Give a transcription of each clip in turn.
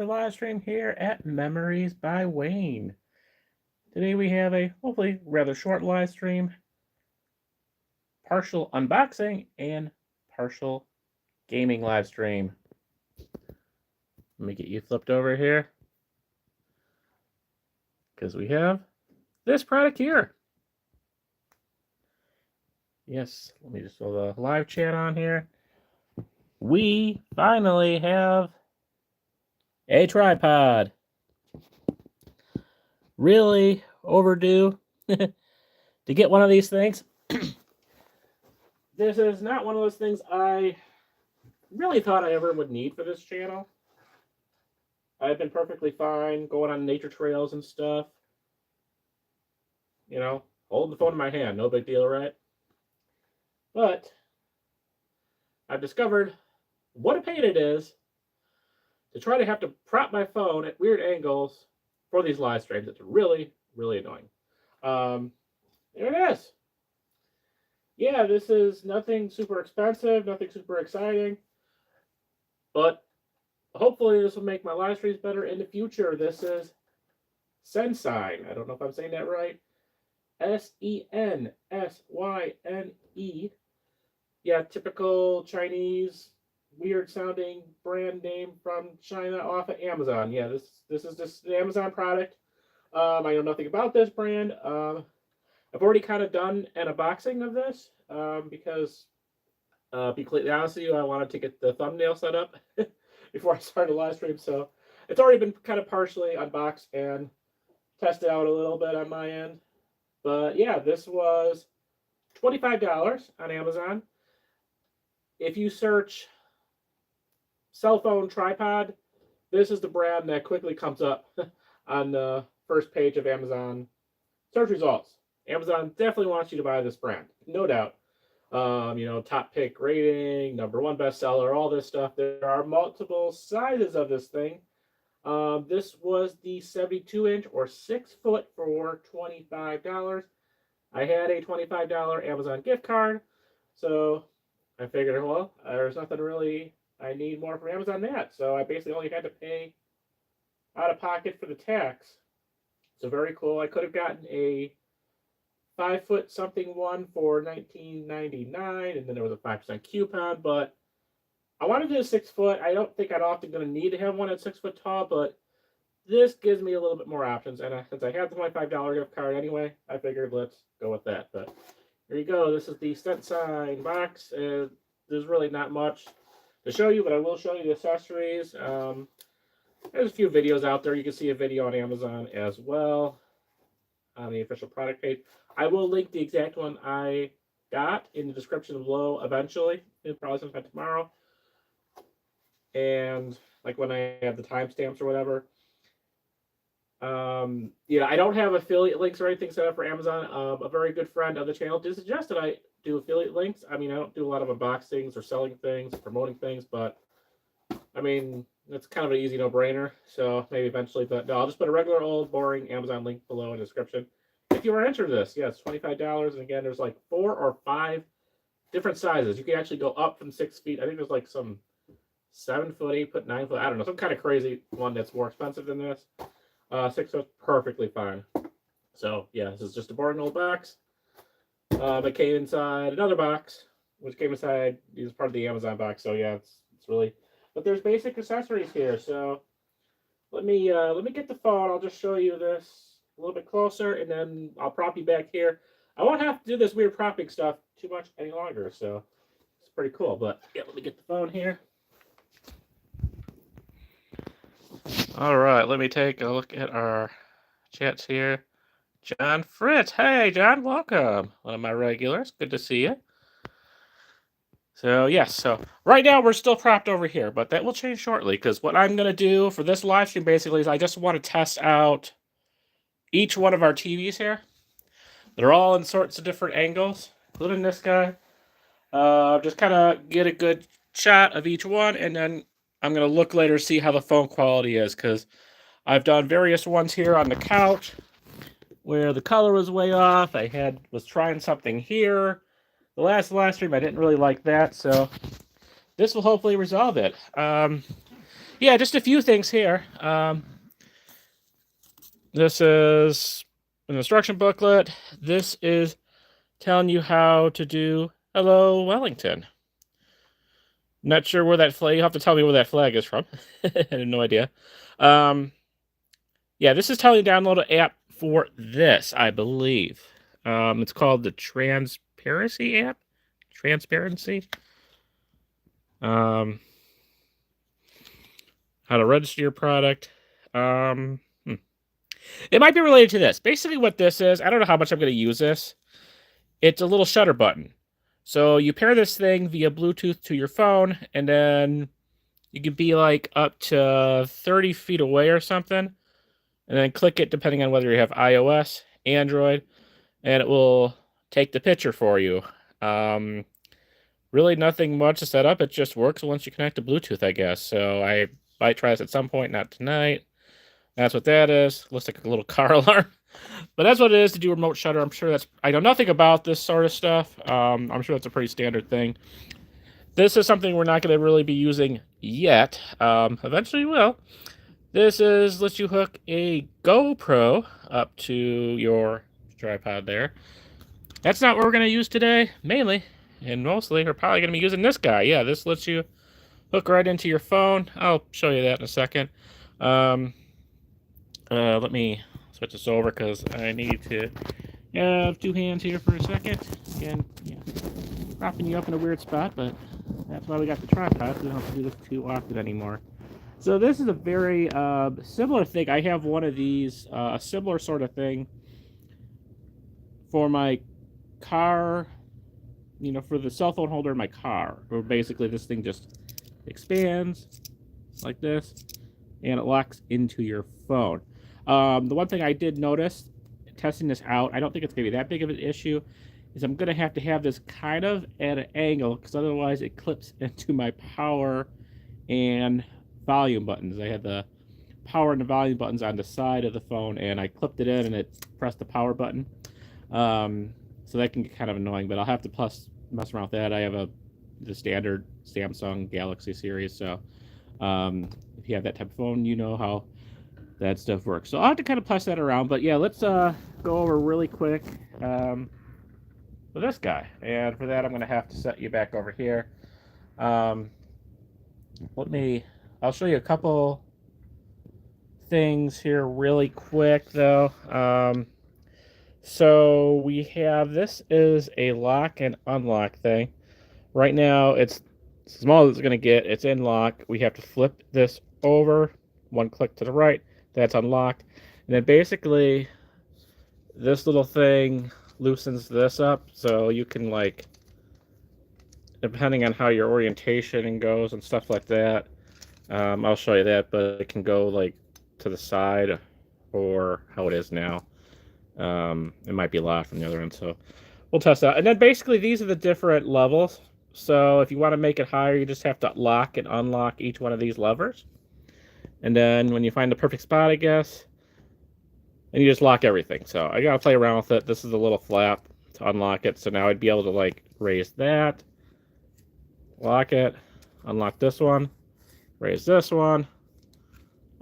the live stream here at Memories by Wayne. Today we have a hopefully rather short live stream, partial unboxing and partial gaming live stream. Let me get you flipped over here because we have this product here. Yes, let me just throw the live chat on here. We finally have a tripod. Really overdue to get one of these things. This is not one of those things I really thought I ever would need for this channel. I've been perfectly fine going on nature trails and stuff. You know, holding the phone in my hand, no big deal, right? But I've discovered what a pain it is to try to have to prop my phone at weird angles for these live streams. It's really, really annoying. There it is. Yeah, this is nothing super expensive, nothing super exciting, but hopefully this will make my live streams better in the future. This is Sensyne. I don't know if I'm saying that right. Sensyne. Yeah, typical Chinese weird sounding brand name from China off of Amazon. Yeah, this is just an Amazon product. I know nothing about this brand. I've already kind of done an unboxing of this because, be completely honest with you, I wanted to get the thumbnail set up before I started the live stream. So it's already been kind of partially unboxed and tested out a little bit on my end. But yeah, this was $25 on Amazon. If you search cell phone tripod, this is the brand that quickly comes up on the first page of Amazon search results. Amazon definitely wants you to buy this brand, no doubt. You know, top pick rating, #1 bestseller, all this stuff. There are multiple sizes of this thing. This was the 72-inch or 6 foot for $25. I had a $25 Amazon gift card, so I figured, well, there's nothing really I need more from Amazon than that. So I basically only had to pay out of pocket for the tax. So very cool. I could have gotten a 5 foot something one for $19.99, and then there was a 5% coupon, but I wanted to do a 6 foot. I don't think I'm often going to need to have one at 6 foot tall, but this gives me a little bit more options. And since I have the $25 gift card anyway, I figured let's go with that. But here you go. This is the Sensyne box. There's really not much to show you, but I will show you the accessories. There's a few videos out there. You can see a video on Amazon as well on the official product page. I will link the exact one I got in the description below eventually. It'll probably sometime tomorrow. And like when I have the timestamps or whatever. Yeah, I don't have affiliate links or anything set up for Amazon. A very good friend of the channel did suggest that I do affiliate links. I mean, I don't do a lot of unboxings or selling things, promoting things, but I mean, it's kind of an easy no-brainer. So maybe eventually, but no, I'll just put a regular old boring Amazon link below in the description. If you are interested in this, yeah, it's $25. And again, there's like 4 or 5 different sizes. You can actually go up from 6 feet. I think there's like some 7 foot, 8 foot, 9 foot. I don't know, some kind of crazy one that's more expensive than this. 6 foot, perfectly fine. So yeah, this is just a boring old box. It came inside another box, which came inside. This is part of the Amazon box. So yeah, it's really. But there's basic accessories here. So let me get the phone. I'll just show you this a little bit closer, and then I'll prop you back here. I won't have to do this weird propping stuff too much any longer. So it's pretty cool. But yeah, let me get the phone here. All right, let me take a look at our chats here. John Fritz. Hey, John, welcome. One of my regulars. Good to see you. So, yes, so right now we're still propped over here, but that will change shortly because what I'm going to do for this live stream basically is I just want to test out each one of our TVs here. They're all in sorts of different angles, including this guy. Just kind of get a good shot of each one, and then I'm going to look later to see how the phone quality is because I've done various ones here on the couch where the color was way off. I was trying something here. The last stream, I didn't really like that, so this will hopefully resolve it. yeah, just a few things here. This is an instruction booklet. This is telling you how to do Hello Wellington. Not sure where that flag. You have to tell me where that flag is from. I have no idea. Yeah, this is telling you to download an app for this, I believe. It's called the Transparency app. Transparency. How to register your product. It might be related to this. Basically, what this is, I don't know how much I'm going to use this. It's a little shutter button. So you pair this thing via Bluetooth to your phone, and then you could be like up to 30 feet away or something, and then click it depending on whether you have iOS, Android, and it will take the picture for you. Really nothing much to set up. It just works once you connect to Bluetooth, I guess. So I might try this at some point, not tonight. That's what that is. Looks like a little car alarm. But that's what it is to do remote shutter. I'm sure I know nothing about this sort of stuff. I'm sure that's a pretty standard thing. This is something we're not going to really be using yet. Eventually we will. This lets you hook a GoPro up to your tripod there. That's not what we're going to use today, mainly. And mostly, we're probably going to be using this guy. Yeah, this lets you hook right into your phone. I'll show you that in a second. Let me switch this over because I need to have two hands here for a second. Again, yeah, propping you up in a weird spot, but that's why we got the tripod, so we don't have to do this too often anymore. So this is a very similar thing. I have one of these, a similar sort of thing for my car, you know, for the cell phone holder in my car, where basically this thing just expands like this, and it locks into your phone. The one thing I did notice, testing this out, I don't think it's going to be that big of an issue, is I'm going to have this kind of at an angle, because otherwise it clips into my power and volume buttons. I had the power and the volume buttons on the side of the phone, and I clipped it in, and it pressed the power button. So that can get kind of annoying, but I'll have to mess around with that. I have the standard Samsung Galaxy series, so if you have that type of phone, you know how that stuff works. So I'll have to kind of plus that around, but yeah, let's go over really quick with this guy. And for that, I'm going to have to set you back over here. I'll show you a couple things here really quick, though. So we have, this is a lock and unlock thing. Right now, it's as small as it's going to get. It's in lock. We have to flip this over, one click to the right. That's unlocked. And then basically, this little thing loosens this up. So you can, like, depending on how your orientation goes and stuff like that, I'll show you that, but it can go, like, to the side or how it is now. It might be locked from the other end, so we'll test that. And then basically these are the different levels. So if you want to make it higher, you just have to lock and unlock each one of these levers. And then when you find the perfect spot, I guess, and you just lock everything. So I gotta play around with it. This is a little flap to unlock it. So now I'd be able to, like, raise that, lock it, unlock this one, raise this one,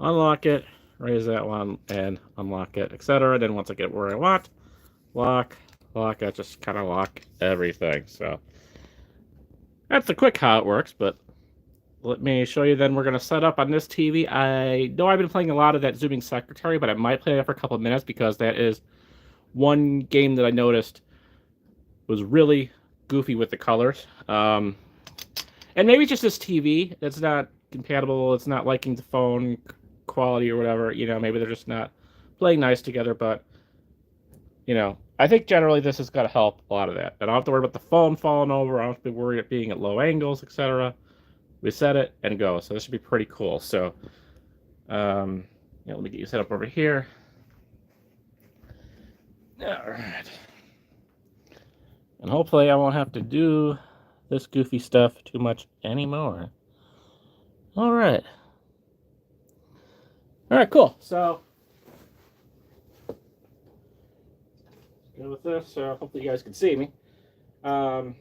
unlock it, raise that one, and unlock it, etc. Then once I get where I want, lock, I just kind of lock everything. So that's the quick how it works, but let me show you then. We're going to set up on this TV. I know I've been playing a lot of that Zooming Secretary, but I might play that for a couple of minutes because that is one game that I noticed was really goofy with the colors. And maybe just this TV that's not compatible. It's not liking the phone quality or whatever, you know, maybe they're just not playing nice together, but, you know, I think generally this is going to help a lot of that. I don't have to worry about the phone falling over. I don't have to worry about being at low angles, etc. We set it and go. So this should be pretty cool. So, yeah, let me get you set up over here. All right. And hopefully I won't have to do this goofy stuff too much anymore. All right. All right, cool. So, go with this. Hopefully you guys can see me. So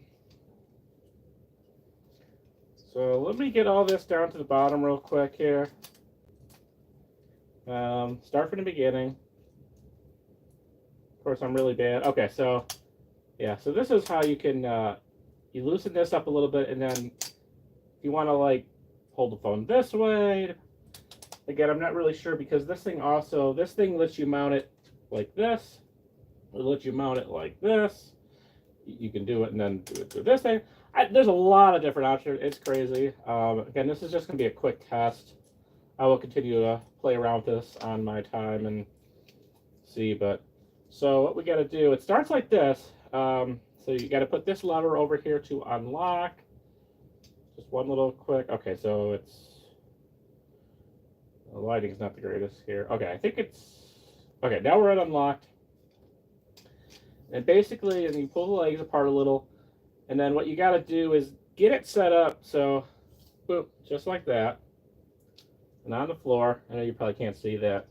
So let me get all this down to the bottom real quick here. Start from the beginning. Of course, I'm really bad. Okay, so yeah, so this is how you can you loosen this up a little bit, and then if you want to like hold the phone this way. Again, I'm not really sure because this thing lets you mount it like this. It lets you mount it like this. You can do it and then do it through this thing. There's a lot of different options. It's crazy. Again, this is just going to be a quick test. I will continue to play around with this on my time and see. But so what we got to do, it starts like this. So you got to put this lever over here to unlock. Just one little quick. Okay, so it's the lighting's not the greatest here. Okay, I think it's okay. Now we're at unlocked. And basically, and you pull the legs apart a little, and then what you got to do is get it set up so, boop, just like that, and on the floor. I know you probably can't see that.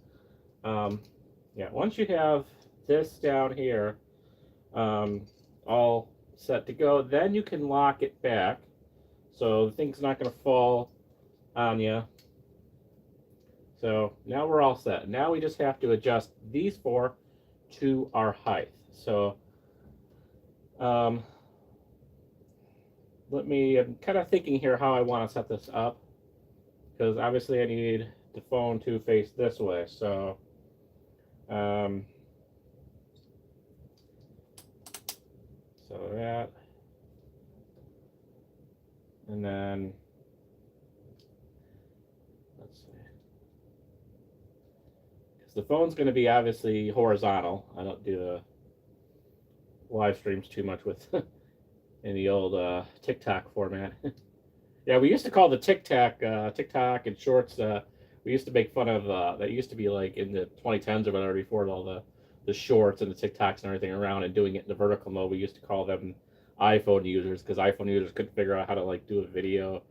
Yeah, once you have this down here, all set to go, then you can lock it back, so the thing's not going to fall on you. So now we're all set. Now we just have to adjust these four to our height. So I'm kind of thinking here how I want to set this up, because obviously I need the phone to face this way. So so that, and then let's see, because the phone's going to be obviously horizontal. I don't do the live streams too much with in the old TikTok format. Yeah, we used to call the TikTok and Shorts. We used to make fun of that. Used to be like in the 2010s or whatever, before all the Shorts and the TikToks and everything around and doing it in the vertical mode. We used to call them iPhone users, because iPhone users couldn't figure out how to like do a video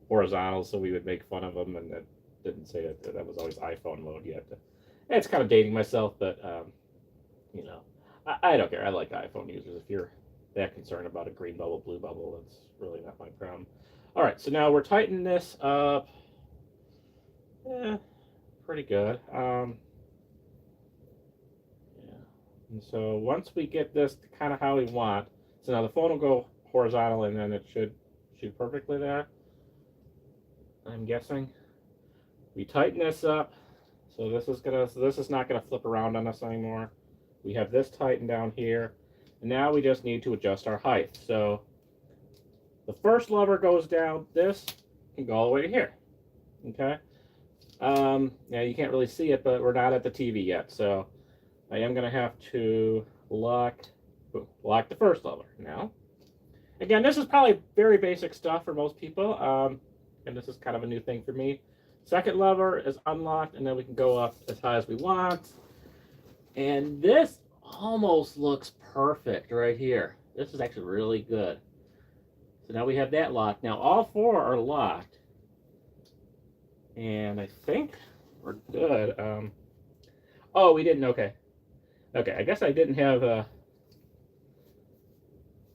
horizontal, so we would make fun of them, and it didn't say that was always iPhone mode yet. It's kind of dating myself, but you know, I don't care. I like iPhone users. If you're that concerned about a green bubble, blue bubble, that's really not my problem. All right, so now we're tightening this up. Pretty good. Yeah. And so once we get this to kind of how we want, so now the phone will go horizontal, and then it should shoot perfectly there, I'm guessing. We tighten this up, so this is not gonna flip around on us anymore. We have this tightened down here, and now we just need to adjust our height. So the first lever goes down. This can go all the way to here. Okay. Now you can't really see it, but we're not at the TV yet, so I am gonna have to lock the first lever now. Again, this is probably very basic stuff for most people, and this is kind of a new thing for me. Second lever is unlocked, and then we can go up as high as we want. And this almost looks perfect right here. This is actually really good. So now we have that locked. Now all four are locked, and I think we're good. Oh, we didn't. Okay. Okay, I guess I didn't have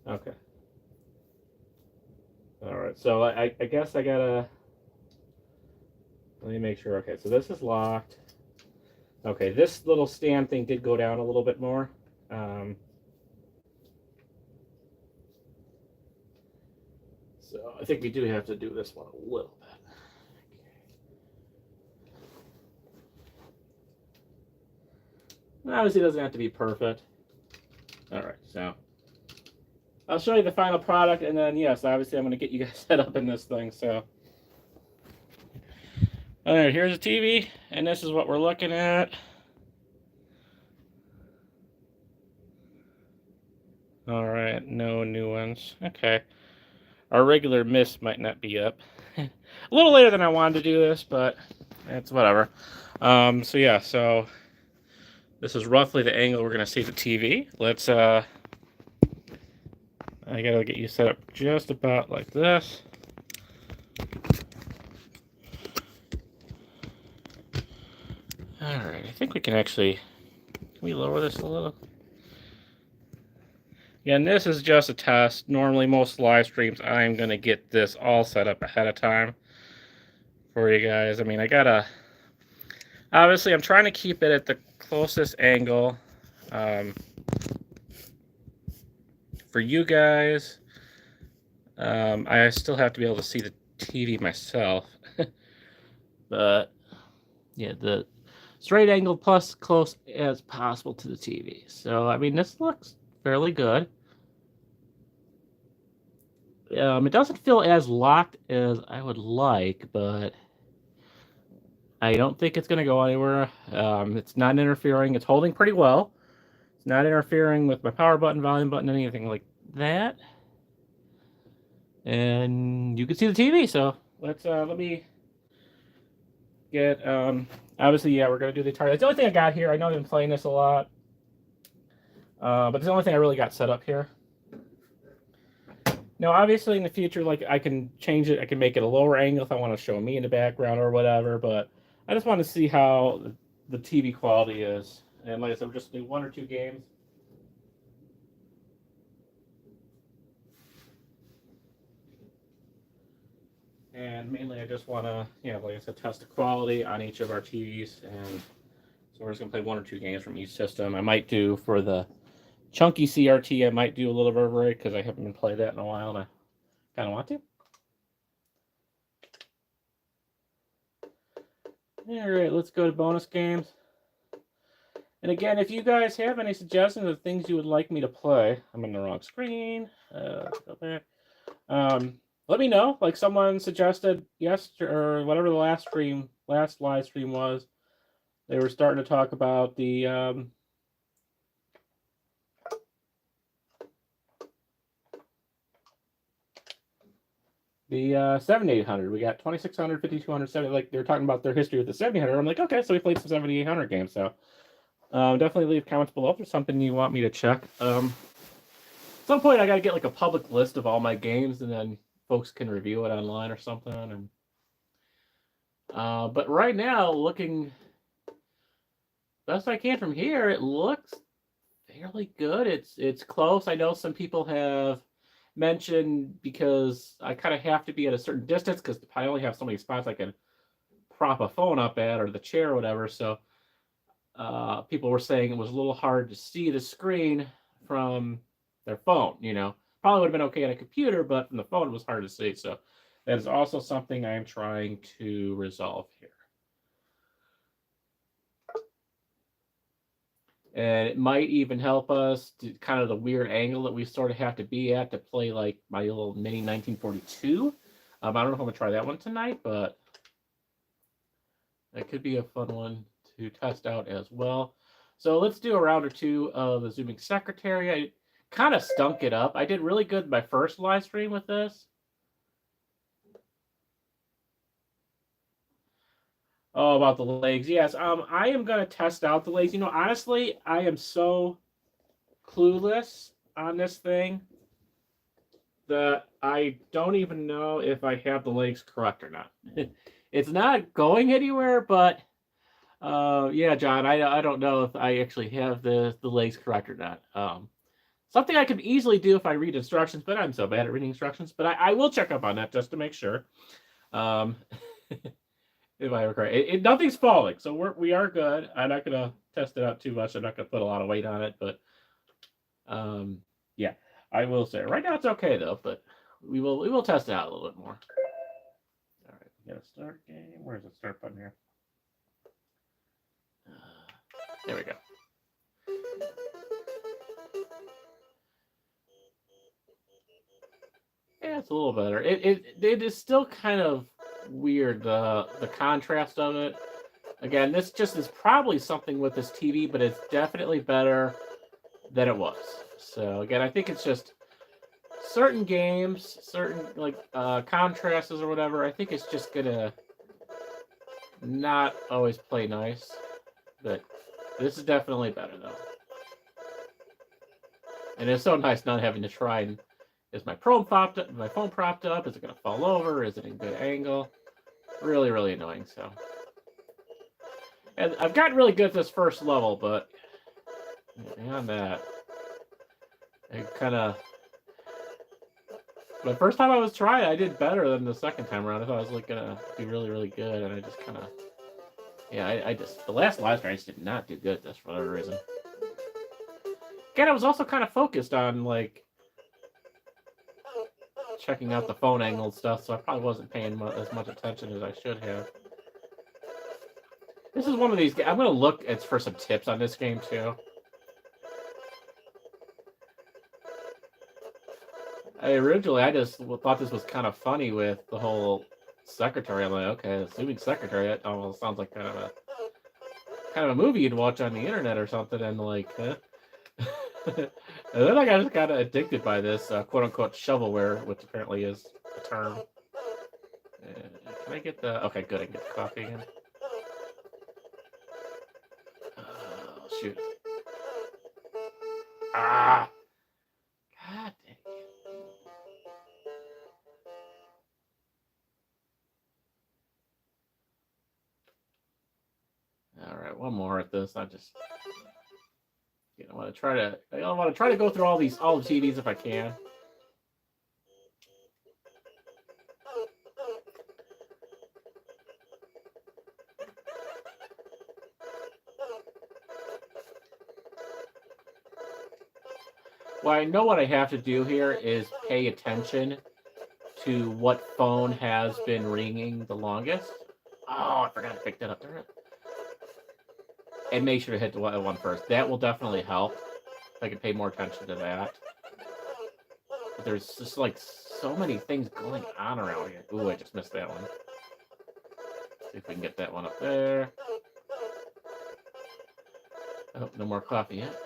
okay. All right, so I guess I gotta, let me make sure. Okay, so this is locked. Okay, this little stand thing did go down a little bit more. So I think we do have to do this one a little bit. Obviously, it doesn't have to be perfect. All right, so I'll show you the final product, and then yes, obviously I'm going to get you guys set up in this thing. So, all right, here's the TV, and this is what we're looking at. All right, no new ones. Okay, our regular mist might not be up. A little later than I wanted to do this, but it's whatever. So yeah, so this is roughly the angle we're going to see the TV. Let's I gotta get you set up just about like this. Alright, I think we can actually, can we lower this a little? Again, this is just a test. Normally, most live streams, I'm going to get this all set up ahead of time for you guys. I mean, obviously, I'm trying to keep it at the closest angle for you guys. I still have to be able to see the TV myself. But, yeah, the straight angle plus close as possible to the TV. So, I mean, this looks fairly good. It doesn't feel as locked as I would like, but I don't think it's going to go anywhere. It's not interfering. It's holding pretty well. It's not interfering with my power button, volume button, anything like that. And you can see the TV, so let me get, obviously, yeah, we're going to do the Atari. That's the only thing I got here. I know I've been playing this a lot, but it's the only thing I really got set up here. Now, obviously, in the future, like, I can change it. I can make it a lower angle if I want to show me in the background or whatever, but I just want to see how the TV quality is. And like I said, we'll just do 1 or 2 games. And mainly, I just want to, like I said, test the quality on each of our TVs. And so we're just going to play 1 or 2 games from each system. I might do, for the chunky CRT, I might do a little bit of a break because I haven't been playing that in a while, and I kind of want to. All right, let's go to bonus games. And again, if you guys have any suggestions of things you would like me to play, I'm on the wrong screen. Let's go back. Let me know. Like, someone suggested or whatever the last live stream was. They were starting to talk about the the 7800. We got 2600, 5200, 70. Like, they were talking about their history with the 7800. I'm like, okay, so we played some 7800 games. So definitely leave comments below if there's something you want me to check. At some point, I got to get like a public list of all my games, and then folks can review it online or something. And but right now, looking best I can from here, it looks fairly good. It's close. I know some people have mentioned, because I kind of have to be at a certain distance because I only have so many spots I can prop a phone up at, or the chair or whatever. So people were saying it was a little hard to see the screen from their phone. Probably would have been okay on a computer, but from the phone it was hard to see. So that is also something I'm trying to resolve here. And it might even help us to kind of the weird angle that we sort of have to be at to play like my little mini 1942. I don't know if I'm going to try that one tonight, but that could be a fun one to test out as well. So let's do a round or 2 of the Zooming Secretary. I kind of stunk it up. I did really good my first live stream with this. Oh, about the legs. Yes, I am going to test out the legs. Honestly, I am so clueless on this thing that I don't even know if I have the legs correct or not. It's not going anywhere, but yeah, John, I don't know if I actually have the legs correct or not. Something I could easily do if I read instructions, but I'm so bad at reading instructions. But I will check up on that just to make sure. If I recall, nothing's falling, so we are good. I'm not gonna test it out too much. I'm not gonna put a lot of weight on it, but yeah, I will say right now it's okay though. But we will test it out a little bit more. All right, we got a start game. Where's the start button here? There we go. Yeah, it's a little better. It is still kind of weird, the contrast of it. Again, this just is probably something with this TV, but it's definitely better than it was. So again, I think it's just certain games, certain like contrasts or whatever. I think it's just gonna not always play nice, but this is definitely better though. And it's so nice not having to try and, is my phone propped up? Is it gonna fall over? Is it in good angle? Really, really annoying. So, and I've gotten really good at this first level, but beyond that, It kind of. The first time I was trying, I did better than the second time around. I thought I was like gonna be really, really good, and I just kind of. Yeah, I just the last live stream I just did not do good. Just for whatever reason. Again, I was also kind of focused on like checking out the phone angle and stuff, so I probably wasn't paying as much attention as I should have. This is one of these. I'm gonna look for some tips on this game too. Originally, I just thought this was kind of funny with the whole secretary. I'm like, okay, assuming secretary, it almost sounds like kind of a movie you'd watch on the internet or something, and like, huh? And then I just got addicted by this quote-unquote shovelware, which apparently is a term. Can I get the... Okay, good, I can get the coffee again. Oh, shoot. Ah! God dang it. Alright, one more at this. I just... I want to try to go through all the TVs if I can. Well, I know what I have to do here is pay attention to what phone has been ringing the longest. Oh, I forgot to pick that up there. And make sure to hit the one first. That will definitely help. If I can pay more attention to that. But there's just like so many things going on around here. Ooh, I just missed that one. See if we can get that one up there. Oh, no more coffee yet.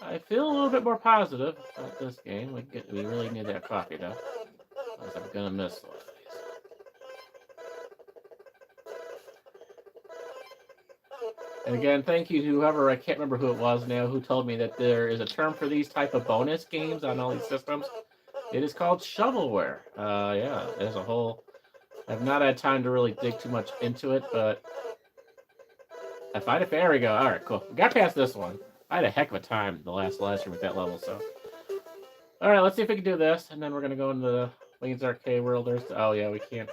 I feel a little bit more positive about this game. We really need that coffee though. Otherwise I'm gonna miss a lot of these. And again, thank you to whoever, I can't remember who it was now, who told me that there is a term for these type of bonus games on all these systems. It is called shovelware. Yeah, there's a whole... I've not had time to really dig too much into it, but... There we go. Alright, cool. We got past this one. I had a heck of a time the last stream with that level, so... Alright, let's see if we can do this, and then we're gonna go into the Wayne's Arcade World. Oh yeah, we can't...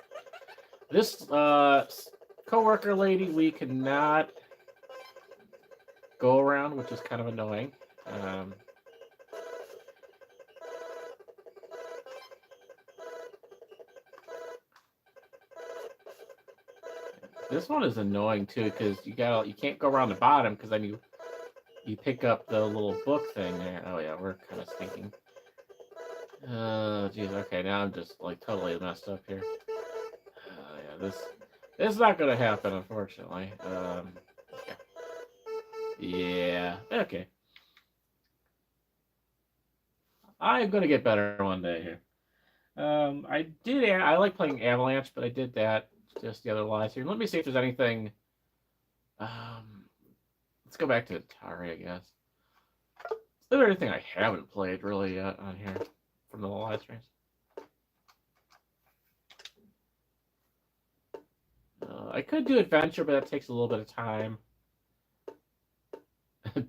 This, co-worker lady, we cannot go around, which is kind of annoying. This one is annoying too, because you can't go around the bottom, because then you pick up the little book thing there. Oh yeah, we're kind of stinking. Oh geez, okay, now I'm just like totally messed up here. Yeah, this is not gonna happen, unfortunately. Yeah, okay. I'm gonna get better one day here. I like playing Avalanche, but I did that just the other live stream. Let me see if there's anything. Let's go back to Atari, I guess. Is there anything I haven't played really yet on here from the live streams? I could do Adventure, but that takes a little bit of time.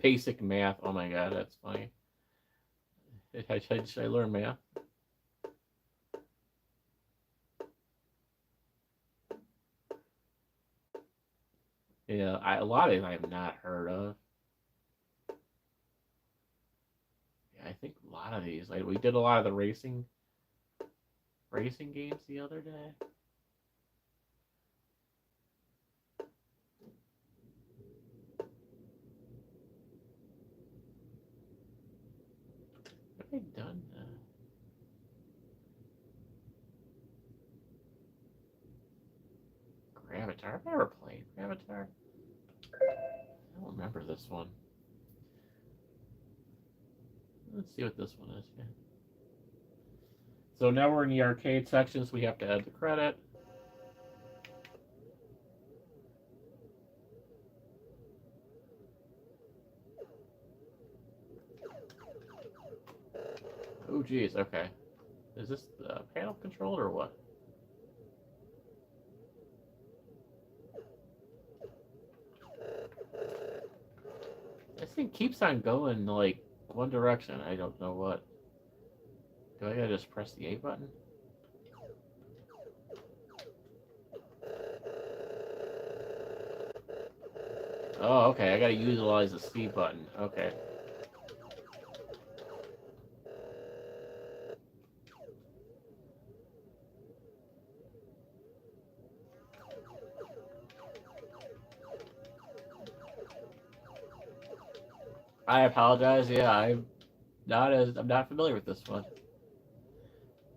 Basic math. Oh my god, that's funny. Should I learn math? Yeah, a lot of these I have not heard of. Yeah, I think a lot of these. Like, we did a lot of the racing games the other day. Have I done that? Gravitar. I've never played Gravitar. I don't remember this one. Let's see what this one is here. So now we're in the arcade section, so we have to add the credit. Oh geez, okay. Is this the panel controlled or what? thing keeps on going like one direction. I don't know what. Do I gotta just press the A button? Oh, okay. I gotta utilize the C button. Okay. I apologize. Yeah, I'm not familiar with this one.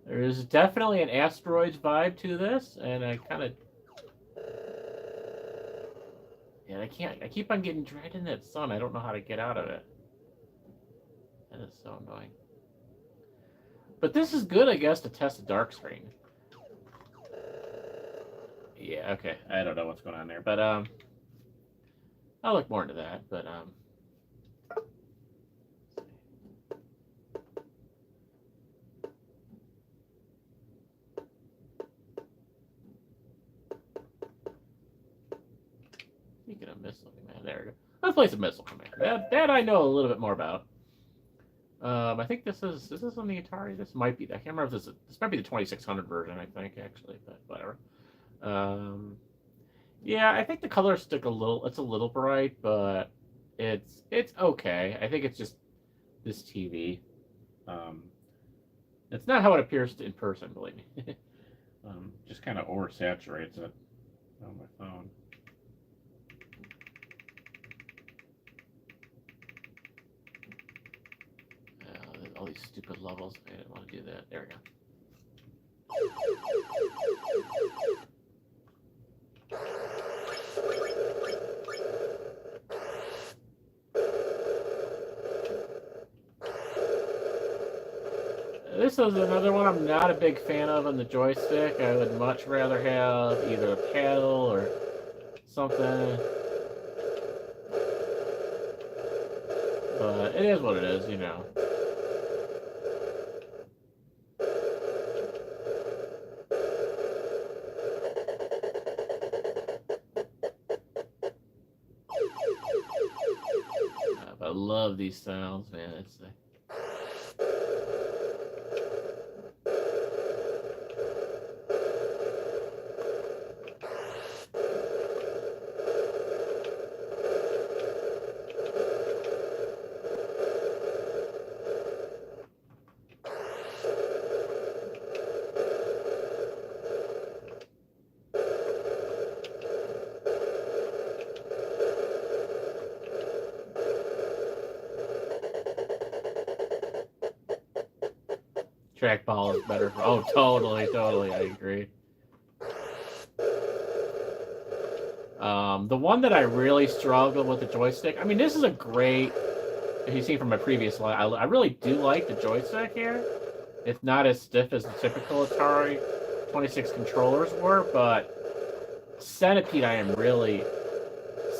There's definitely an Asteroids vibe to this, and I kind of I keep on getting dragged in that sun. I don't know how to get out of it. That is so annoying. But this is good, I guess, to test the dark screen. Yeah, okay. I don't know what's going on there, but I'll look more into that, but speaking of Missile Command, there we go. Let's play some Missile Command. That I know a little bit more about. I think this is on the Atari. This might be. I can't remember if this might be the 2600 version. I think actually, but whatever. Yeah, I think the colors stick a little. It's a little bright, but it's okay. I think it's just this TV. It's not how it appears in person, believe me. Just kind of oversaturates it on my phone. All these stupid levels. I didn't want to do that. There we go. This is another one I'm not a big fan of on the joystick. I would much rather have either a paddle or something. But it is what it is, you know. I love these sounds, man. It's trackball is better. Oh, totally, I agree. The one that I really struggle with the joystick. I mean, this is a great. If you've seen from my previous slide, I really do like the joystick here. It's not as stiff as the typical Atari 26 controllers were, but Centipede I am really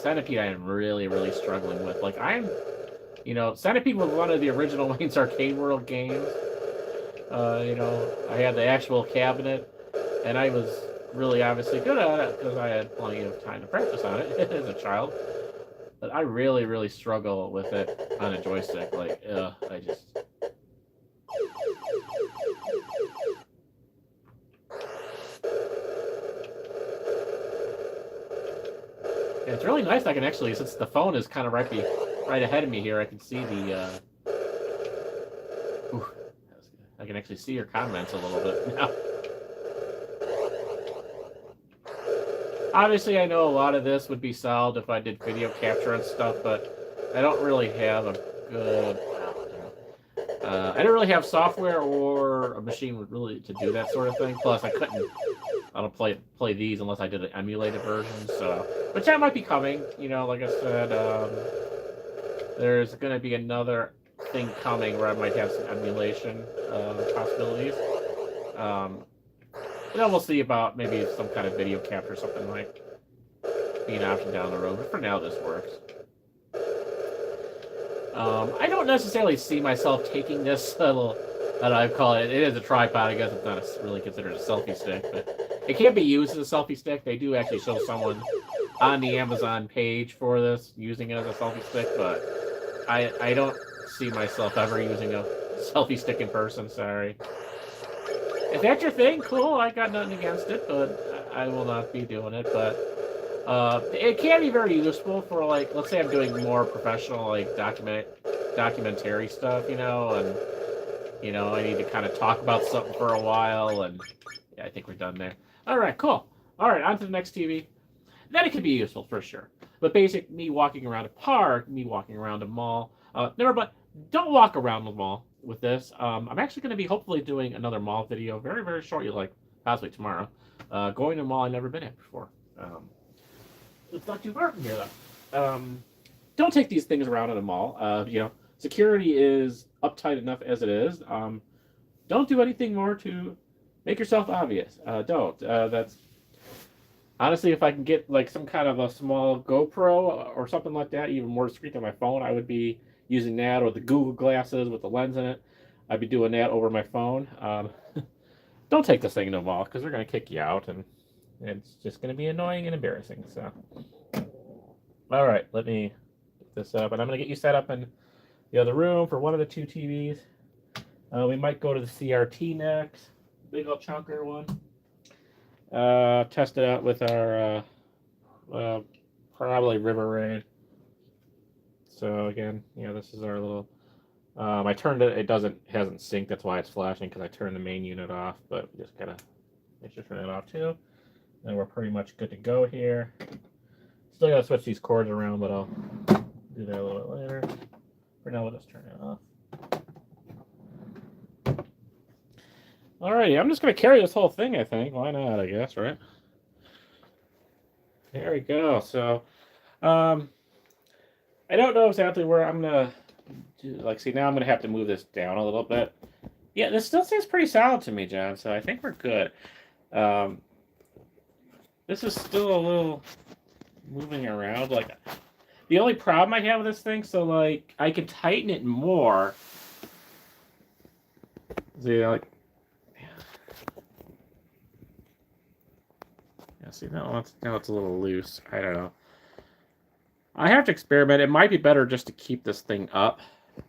struggling with. Like Centipede was one of the original Wayne's Arcade World games. I had the actual cabinet, and I was really obviously good at it because I had plenty of time to practice on it as a child. But I really struggle with it on a joystick. Like, I just. Yeah, it's really nice. I can actually, since the phone is kind of right ahead of me here, I can see the. I can actually see your comments a little bit now. Obviously, I know a lot of this would be solved if I did video capture and stuff, but I don't really have a good... I don't really have software or a machine really to do that sort of thing. Plus, I don't play these unless I did an emulated version, so... Which that might be coming, like I said, there's going to be another thing coming where I might have some emulation possibilities. We'll see about maybe some kind of video capture or something like being an option down the road. But for now, this works. I don't necessarily see myself taking this little, I call it. It is a tripod. I guess it's not really considered a selfie stick, but it can be used as a selfie stick. They do actually show someone on the Amazon page for this using it as a selfie stick, but I don't see myself ever using a selfie stick in person. Sorry. If that's your thing, cool. I got nothing against it, but I will not be doing it. But it can be very useful for, like, let's say I'm doing more professional, like, documentary stuff, you know, and I need to kind of talk about something for a while, and yeah, I think we're done there. All right, cool. All right, on to the next TV. Then it can be useful for sure. But basic, me walking around a park, me walking around a mall. Never, but don't walk around the mall with this. I'm actually going to be hopefully doing another mall video very, very shortly, like possibly tomorrow. Going to a mall I've never been at before. It's not too far from here, though. Don't take these things around at a mall. Security is uptight enough as it is. Don't do anything more to make yourself obvious. Don't. That's honestly, if I can get like some kind of a small GoPro or something like that, even more discreet than my phone, I would be using that, or the Google glasses with the lens in it. I'd be doing that over my phone. Don't take this thing to a mall because they're going to kick you out, and it's just going to be annoying and embarrassing. So, all right, let me get this up, and I'm going to get you set up in the other room for one of the two TVs. We might go to the CRT next, big old chunker one. Test it out with our probably River Raid. So again, this is our little. I turned it. It hasn't synced. That's why it's flashing, because I turned the main unit off. But we just gotta make sure to turn it off too. And we're pretty much good to go here. Still gotta switch these cords around, but I'll do that a little bit later. For now, we'll just turn it off. Alrighty, I'm just gonna carry this whole thing, I think. Why not, I guess, right? There we go. So, I don't know exactly where I'm gonna do, see, now I'm gonna have to move this down a little bit. Yeah, this still seems pretty solid to me, John, so I think we're good. This is still a little moving around. Like, the only problem I have with this thing, so, like, I could tighten it more. See, like, see, now it's a little loose. I don't know. I have to experiment. It might be better just to keep this thing up.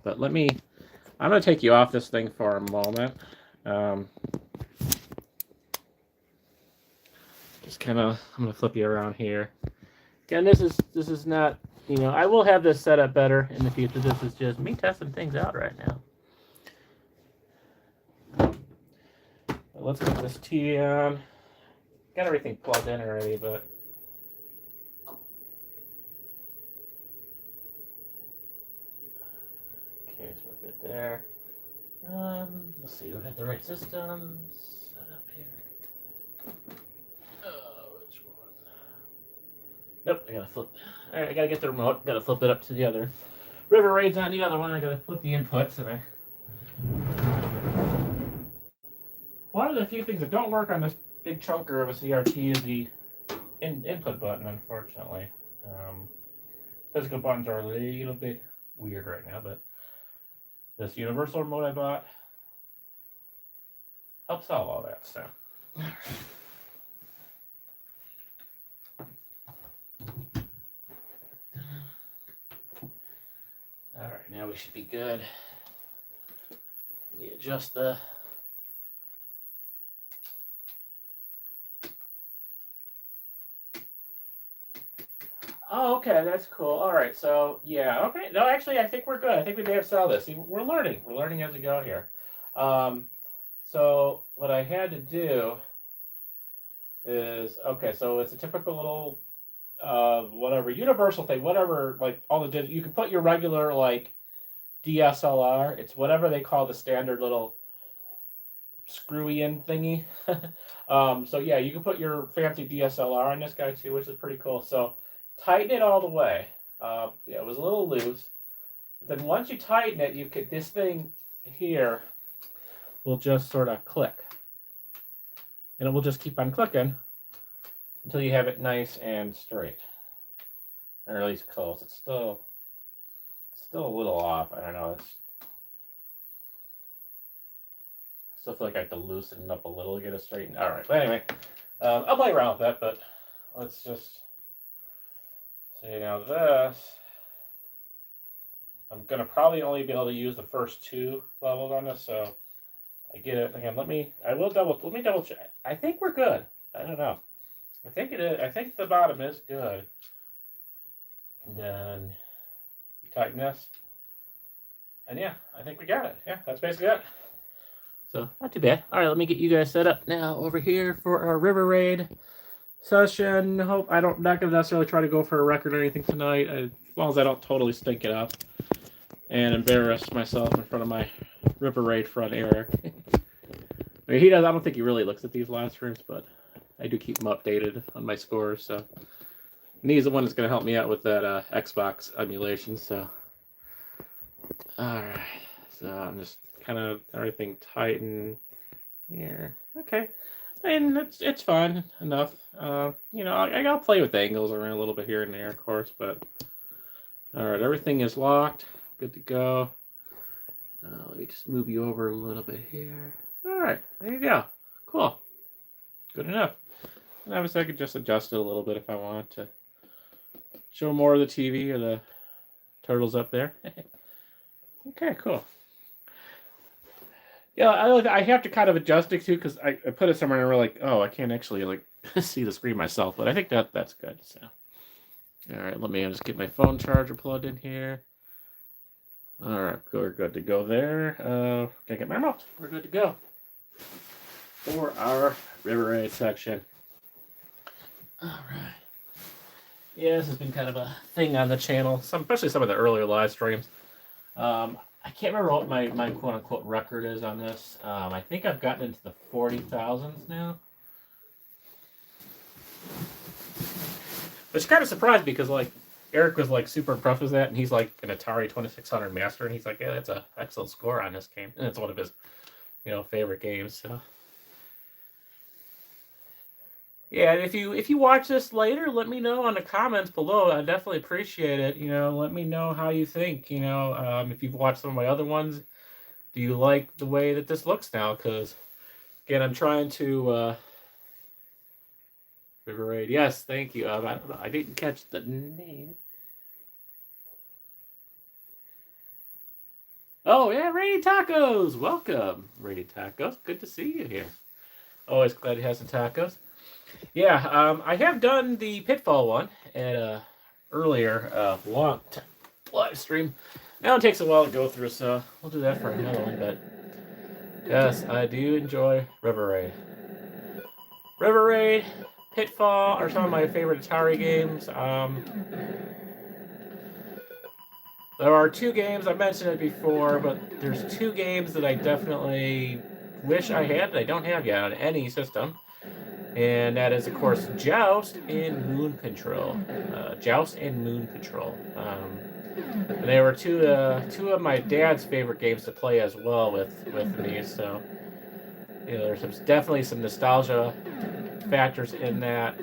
But I'm going to take you off this thing for a moment. Just kind of, I'm going to flip you around here. Again, this is not, I will have this set up better in the future. This is just me testing things out right now. Let's get this TV on. Got everything plugged in already, but okay, so we're good there. Let's see, we got the right system set up here. Oh, which one? Nope, I gotta flip. All right, I gotta get the remote. Gotta flip it up to the other. River Raid's on the other one. I gotta flip the inputs, and one of the few things that don't work on this big chunker of a CRT is the input button, unfortunately. Physical buttons are a little bit weird right now, but this universal remote I bought helps solve all that stuff. All right, now we should be good. Let me adjust the. Oh, okay, that's cool. All right, so yeah, okay. No, actually, I think we're good. I think we may have solved this. See, we're learning. We're learning as we go here. So what I had to do is, okay, so it's a typical little, whatever, universal thing, whatever, like all the, you can put your regular, like, DSLR. It's whatever they call the standard little screwy in thingy. So yeah, you can put your fancy DSLR on this guy too, which is pretty cool. So tighten it all the way. Yeah, it was a little loose. But then once you tighten it, you could, this thing here will just sort of click. And it will just keep on clicking until you have it nice and straight. Or at least close. It's still a little off. I don't know. Still feel like I have to loosen it up a little to get it straightened. All right. But anyway, I'll play around with that, but let's just see now this. I'm gonna probably only be able to use the first 2 levels on this, so I get it. Again, let me double check. I think we're good. I don't know. I think it is. I think the bottom is good. And then you tighten this. And yeah, I think we got it. Yeah, that's basically it. So, not too bad. All right, let me get you guys set up now over here for our River Raid session. Hope not going to necessarily try to go for a record or anything tonight, as long as I don't totally stink it up and embarrass myself in front of my River Raid friend Eric. I mean, he does. I don't think he really looks at these live streams, but I do keep him updated on my scores. So, and he's the one that's going to help me out with that Xbox emulation. So, all right. So I'm just kind of everything tighten here. Okay. I mean, it's fine enough. You know, I gotta play with angles around a little bit here and there, of course, but all right, everything is locked. Good to go. Let me just move you over a little bit here. All right, there you go. Cool. Good enough. And obviously, I could just adjust it a little bit if I want to show more of the TV or the turtles up there. Okay, cool. Yeah, I have to kind of adjust it too because I put it somewhere and we're like, oh, I can't actually like see the screen myself, but I think that's good. So, all right, let me just get my phone charger plugged in here. All right, we're good to go there. Gotta get my remote. We're good to go for our River Raid section. All right. Yeah, this has been kind of a thing on the channel, especially some of the earlier live streams. I can't remember what my quote-unquote record is on this. I think I've gotten into the 40,000s now. Which kind of surprised me because, like, Eric was, like, super impressed with that, and he's, like, an Atari 2600 master, and he's like, yeah, that's an excellent score on this game. And it's one of his, you know, favorite games, so... Yeah, and if you watch this later, let me know in the comments below. I definitely appreciate it. You know, let me know how you think. You know, if you've watched some of my other ones, do you like the way that this looks now? Because again, I'm trying to River Raid. Yes, thank you. I didn't catch the name. Oh yeah, Rainy Tacos. Welcome, Rainy Tacos. Good to see you here. Always glad to have some tacos. Yeah, I have done the Pitfall one at a earlier long live stream. Now it takes a while to go through, so we'll do that for another one. But yes, I do enjoy River Raid. River Raid, Pitfall are some of my favorite Atari games. There are 2 games, I mentioned it before, but there's 2 games that I definitely wish I had that I don't have yet on any system. And that is, of course, Joust and Moon Patrol. Joust and Moon Patrol. And they were two of my dad's favorite games to play as well with me. So, you know, there's definitely some nostalgia factors in that.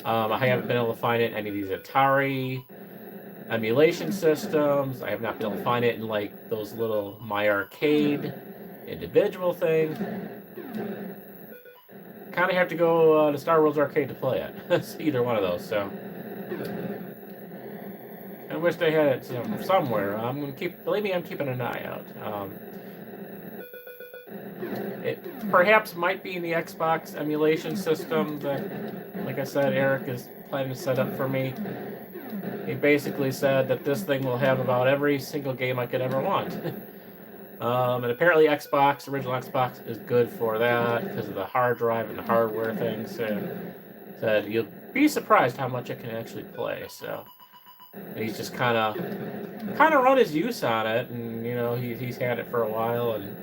I haven't been able to find it in any of these Atari emulation systems. I have not been able to find it in like those little My Arcade individual things. Kind of have to go to Star Wars Arcade to play it. It's either one of those, so I wish they had it somewhere. I'm gonna believe me, I'm keeping an eye out. It perhaps might be in the Xbox emulation system that, like I said, Eric is planning to set up for me. He basically said that this thing will have about every single game I could ever want. And apparently original Xbox is good for that because of the hard drive and the hardware things. So said you'll be surprised how much it can actually play. So and he's just kind of run his use on it, and you know he's had it for a while, and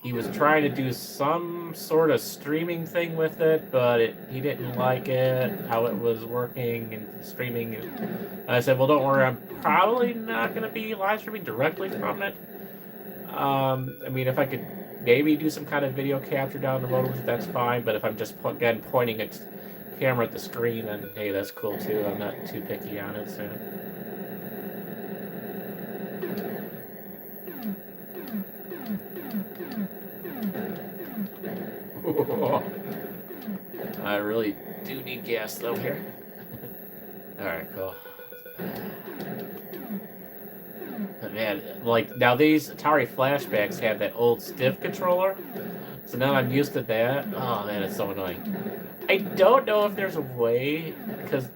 he was trying to do some sort of streaming thing with it, but he didn't like it, how it was working and streaming. And I said, well, don't worry, I'm probably not going to be live streaming directly from it. I mean, if I could maybe do some kind of video capture down the road with it, that's fine. But if I'm just again pointing a camera at the screen, then hey, that's cool too. I'm not too picky on it. So. I really do need gas though here. All right, cool. man, like now these Atari flashbacks have that old stiff controller, so now I'm used to that. Oh man, it's so annoying. I don't know if there's a way, because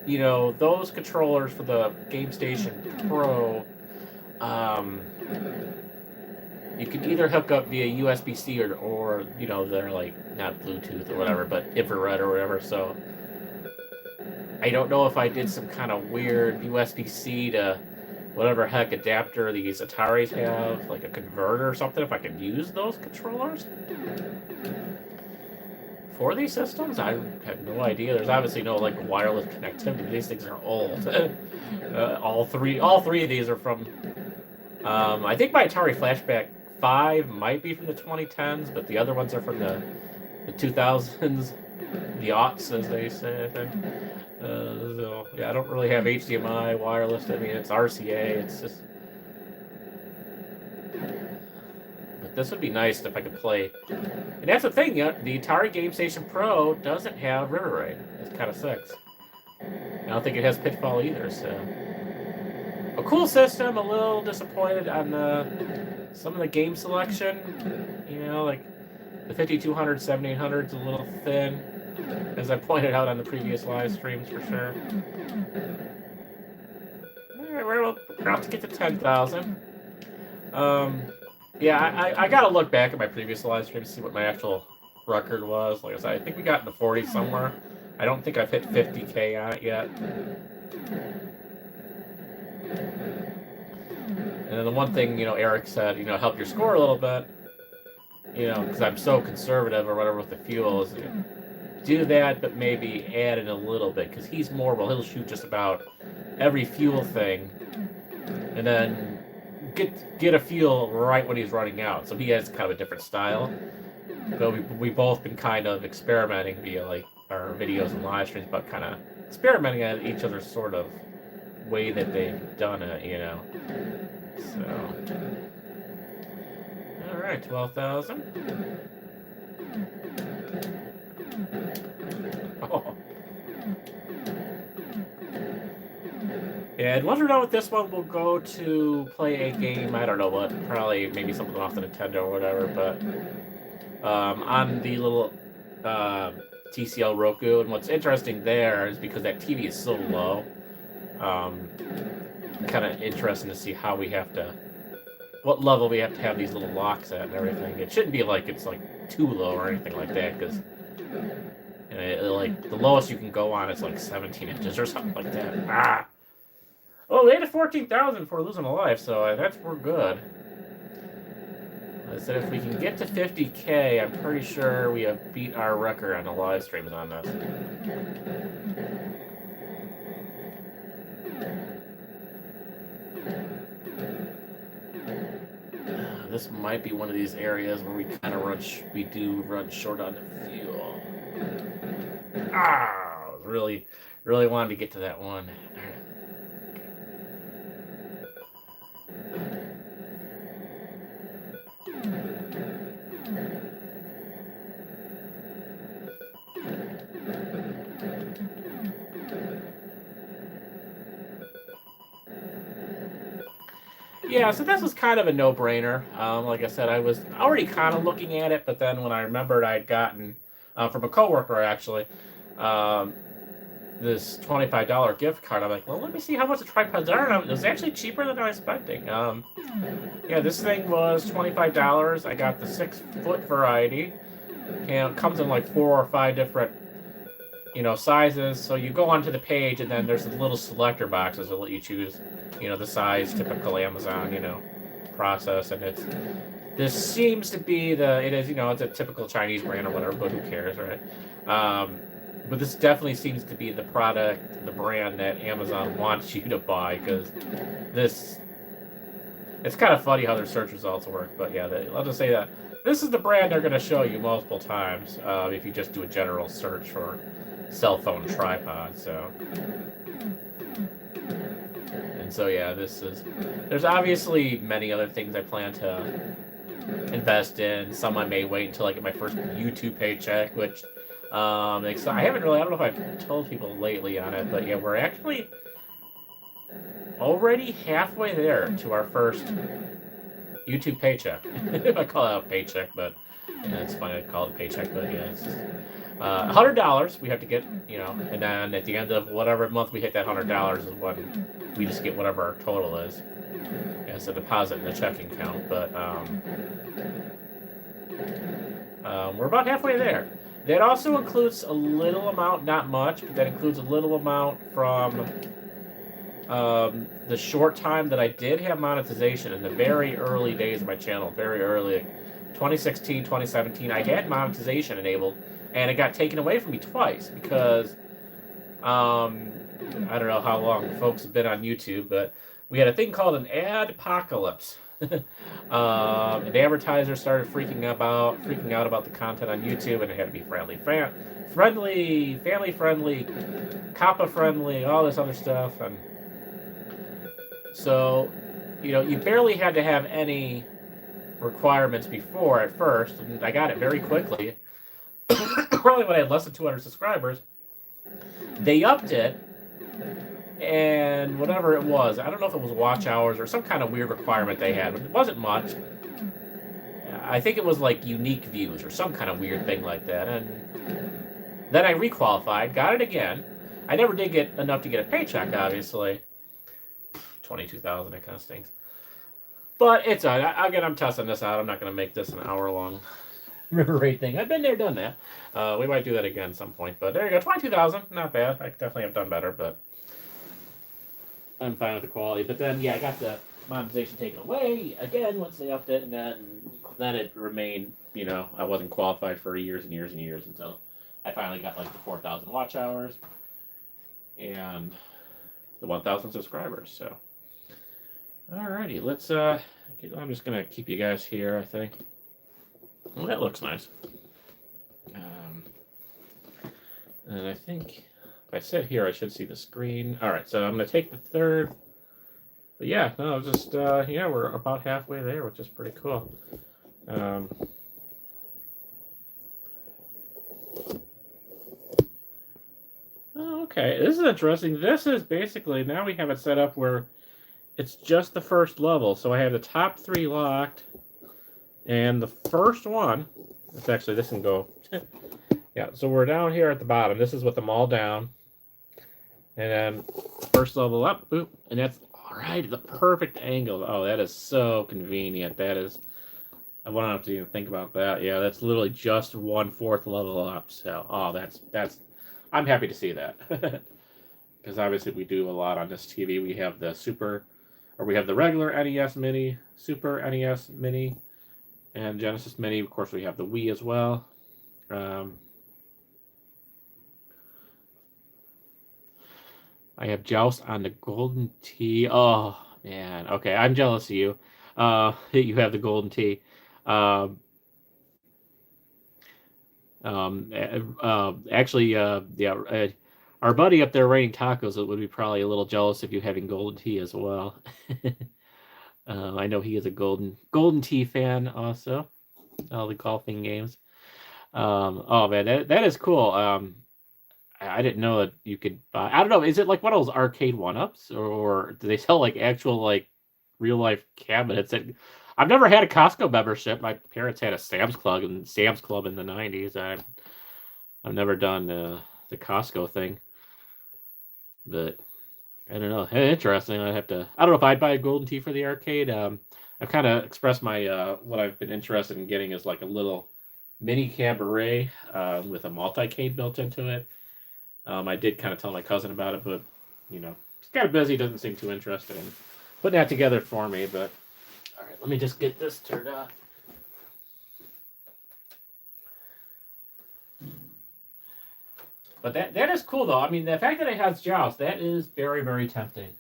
you know those controllers for the Game Station Pro, you can either hook up via USB-C or you know they're like not Bluetooth or whatever, but infrared or whatever. So I don't know if I did some kind of weird USB-C to whatever heck adapter these Ataris have, like a converter or something, if I could use those controllers for these systems. I have no idea. There's obviously no like wireless connectivity. These things are old. all three of these are from. I think my Atari Flashback 5 might be from the 2010s, but the other ones are from the 2000s, the aughts, as they say, I think. So, yeah, I don't really have HDMI, wireless. I mean, it's RCA. It's just. But this would be nice if I could play. And that's the thing, the Atari Game Station Pro doesn't have River Raid. It's kind of sucks. I don't think it has Pitfall either, so. A cool system, a little disappointed on some of the game selection. You know, like the 5200, 7800 is a little thin, as I pointed out on the previous live streams for sure. Alright, we're about to get to 10,000. Yeah, I gotta look back at my previous live stream to see what my actual record was. Like I said, I think we got in the 40s somewhere. I don't think I've hit 50K on it yet. And then the one thing, you know, Eric said, you know, help your score a little bit, you know, because I'm so conservative or whatever with the fuel, is do that, but maybe add in a little bit, because he's more, well, he'll shoot just about every fuel thing, and then get a fuel right when he's running out. So he has kind of a different style. But we've both been kind of experimenting via, like, our videos and live streams, but kind of experimenting at each other's sort of way that they've done it, you know. So, all right, 12,000. Oh. Yeah, and once we're done with this one, we'll go to play a game. I don't know what, probably maybe something off the Nintendo or whatever. But on the little TCL Roku, and what's interesting there is because that TV is so low. Kind of interesting to see how we have to, what level we have to have these little locks at and everything. It shouldn't be like it's like too low or anything like that, because you know, like the lowest you can go on is like 17 inches or something like that. Ah. Oh, they had 14,000 before losing a life, so we're good. I said if we can get to 50K, I'm pretty sure we have beat our record on the live streams on this. This might be one of these areas where we kind of run short on the fuel. Ah, really wanted to get to that one. Yeah, so this was kind of a no-brainer. Like I said, I was already kind of looking at it, but then when I remembered I'd gotten, from a coworker actually, this $25 gift card, I'm like, well, let me see how much the tripods are. And it was actually cheaper than I was expecting. Yeah, this thing was $25. I got the 6-foot variety. And it comes in like 4 or 5 different, you know, sizes. So you go onto the page, and then there's little selector boxes that let you choose, you know, the size, typical Amazon, you know, process. And this seems to be you know, it's a typical Chinese brand or whatever, but who cares, right? But this definitely seems to be the product, the brand that Amazon wants you to buy, because it's kind of funny how their search results work. But yeah, I'll just say that this is the brand they're going to show you multiple times if you just do a general search for cell phone tripod. So, and so yeah, there's obviously many other things I plan to invest in. Some I may wait until I get my first YouTube paycheck, which I don't know if I've told people lately on it, but yeah, we're actually already halfway there to our first YouTube paycheck. I call it a paycheck, but yeah, it's funny to call it a paycheck, but yeah, it's just $100 we have to get, and then at the end of whatever month we hit that $100 is when we just get whatever our total is as a deposit in the checking account. But we're about halfway there. That also includes a little amount, not much, but that includes a little amount from the short time that I did have monetization in the very early days of my channel, very early, 2016, 2017, I had monetization enabled, and it got taken away from me twice because I don't know how long folks have been on YouTube, but we had a thing called an ad apocalypse. And advertisers started freaking out about the content on YouTube, and it had to be friendly, family friendly, COPPA friendly, all this other stuff, and so you barely had to have any requirements before at first, and I got it very quickly. Probably when I had less than 200 subscribers, they upped it, and whatever it was, I don't know if it was watch hours or some kind of weird requirement they had, but it wasn't much. I think it was like unique views or some kind of weird thing like that, and then I requalified, got it again. I never did get enough to get a paycheck, obviously. 22,000, that kind of stinks. But it's again, I'm testing this out. I'm not going to make this an hour-long river raid thing. I've been there, done that. We might do that again at some point. But there you go, 22,000, not bad. I definitely have done better, but I'm fine with the quality. But then, yeah, I got the monetization taken away again once they upped it, and then it remained. I wasn't qualified for years and years and years until I finally got like the 4,000 watch hours and the 1,000 subscribers. So. Alrighty, let's I'm just gonna keep you guys here, I think. Well, that looks nice. And I think if I sit here, I should see the screen. Alright, so I'm gonna take the third. But yeah, no, just yeah, we're about halfway there, which is pretty cool. Okay, this is interesting. This is basically, now we have it set up where it's just the first level, so I have the top 3 locked, and the first one, it's actually, this can go, yeah, so we're down here at the bottom. This is with them all down, and then first level up, boop, and that's, all right, the perfect angle. Oh, that is so convenient. That is, I won't have to even think about that. Yeah, that's literally just 1/4 level up, so, oh, that's, I'm happy to see that, because obviously we do a lot on this TV. We have the regular NES Mini, Super NES Mini, and Genesis Mini. Of course, we have the Wii as well. I have Joust on the Golden Tee. Oh, man. Okay, I'm jealous of you. You have the Golden Tee. Actually, yeah, our buddy up there rating tacos would be probably a little jealous of you having Golden Tee as well. I know he is a Golden Tee fan also. All the golfing games. Oh man, that is cool. I didn't know that you could buy. I don't know. Is it like one of those arcade one-ups, or do they sell like actual like real life cabinets? I've never had a Costco membership. My parents had a Sam's Club in the 90s. I've never done the Costco thing, but I don't know. Interesting. I don't know if I'd buy a Golden Tee for the arcade. I've kind of expressed my what I've been interested in getting is like a little mini cabaret with a multi-cade built into it. I did kind of tell my cousin about it, but he's kind of busy. Doesn't seem too interested in putting that together for me. But all right, let me just get this turned off. But that is cool, though. I mean, the fact that it has Joust, that is very, very tempting.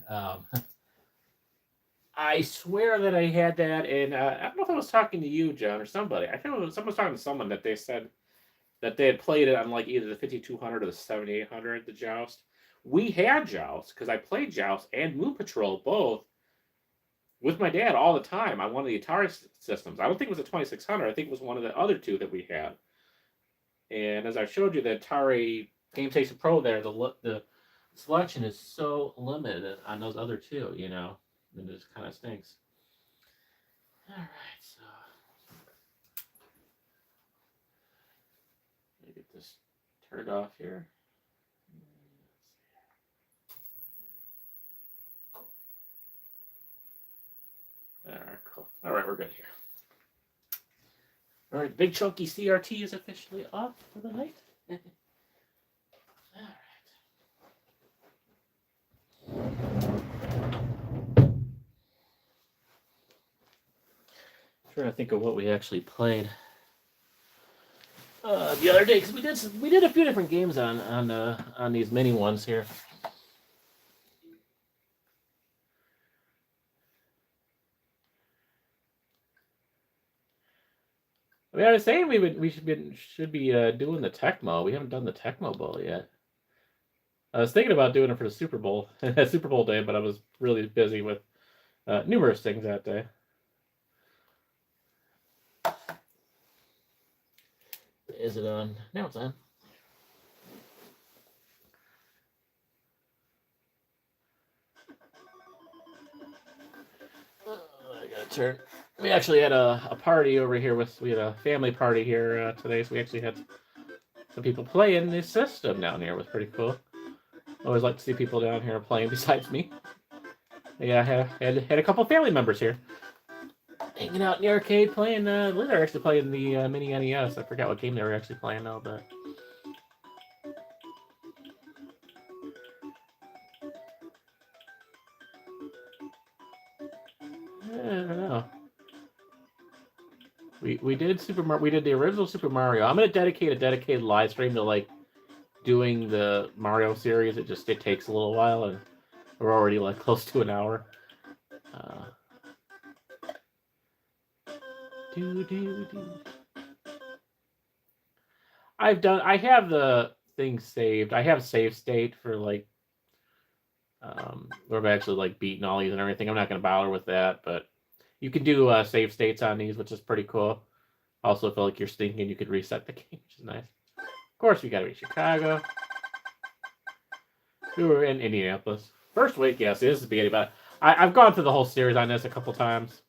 I swear that I had that in, I don't know if I was talking to you, John, or somebody. I think someone was talking to someone that they said that they had played it on like either the 5200 or the 7800, the Joust. We had Joust, because I played Joust and Moon Patrol both with my dad all the time on one of the Atari systems. I don't think it was a 2600. I think it was one of the other two that we had. And as I showed you, the Atari Game Station Pro there, the Selection is so limited on those other two, you know, and it just kind of stinks. All right, so let me get this turned off here. All right, cool. All right, we're good here. All right, big chunky CRT is officially off for the night. All right. Trying to think of what we actually played the other day, because we did a few different games on these mini ones here. I mean, I was saying we should be doing the Tecmo. We haven't done the Tecmo Bowl yet. I was thinking about doing it for the Super Bowl, Super Bowl day, but I was really busy with numerous things that day. Is it on? Now it's on. I gotta turn. We actually had a party over here we had a family party here today, so we actually had some people playing this system down here. It was pretty cool. I always like to see people down here playing besides me. Yeah, I had a couple family members here hanging out in the arcade playing. They were actually playing the mini NES. I forgot what game they were actually playing though, but. I don't know. We did we did the original Super Mario. I'm gonna dedicate a dedicated live stream to like doing the Mario series. It takes a little while, and we're already like close to an hour. I have the thing saved. I have save state for like where I've actually like beaten all these and everything. I'm not gonna bother with that, but you can do save states on these, which is pretty cool. Also, feel like you're stinking, you could reset the game, which is nice. Of course, we gotta be Chicago. We were in Indianapolis. First week, yes, this is the beginning, but I've gone through the whole series on this a couple times.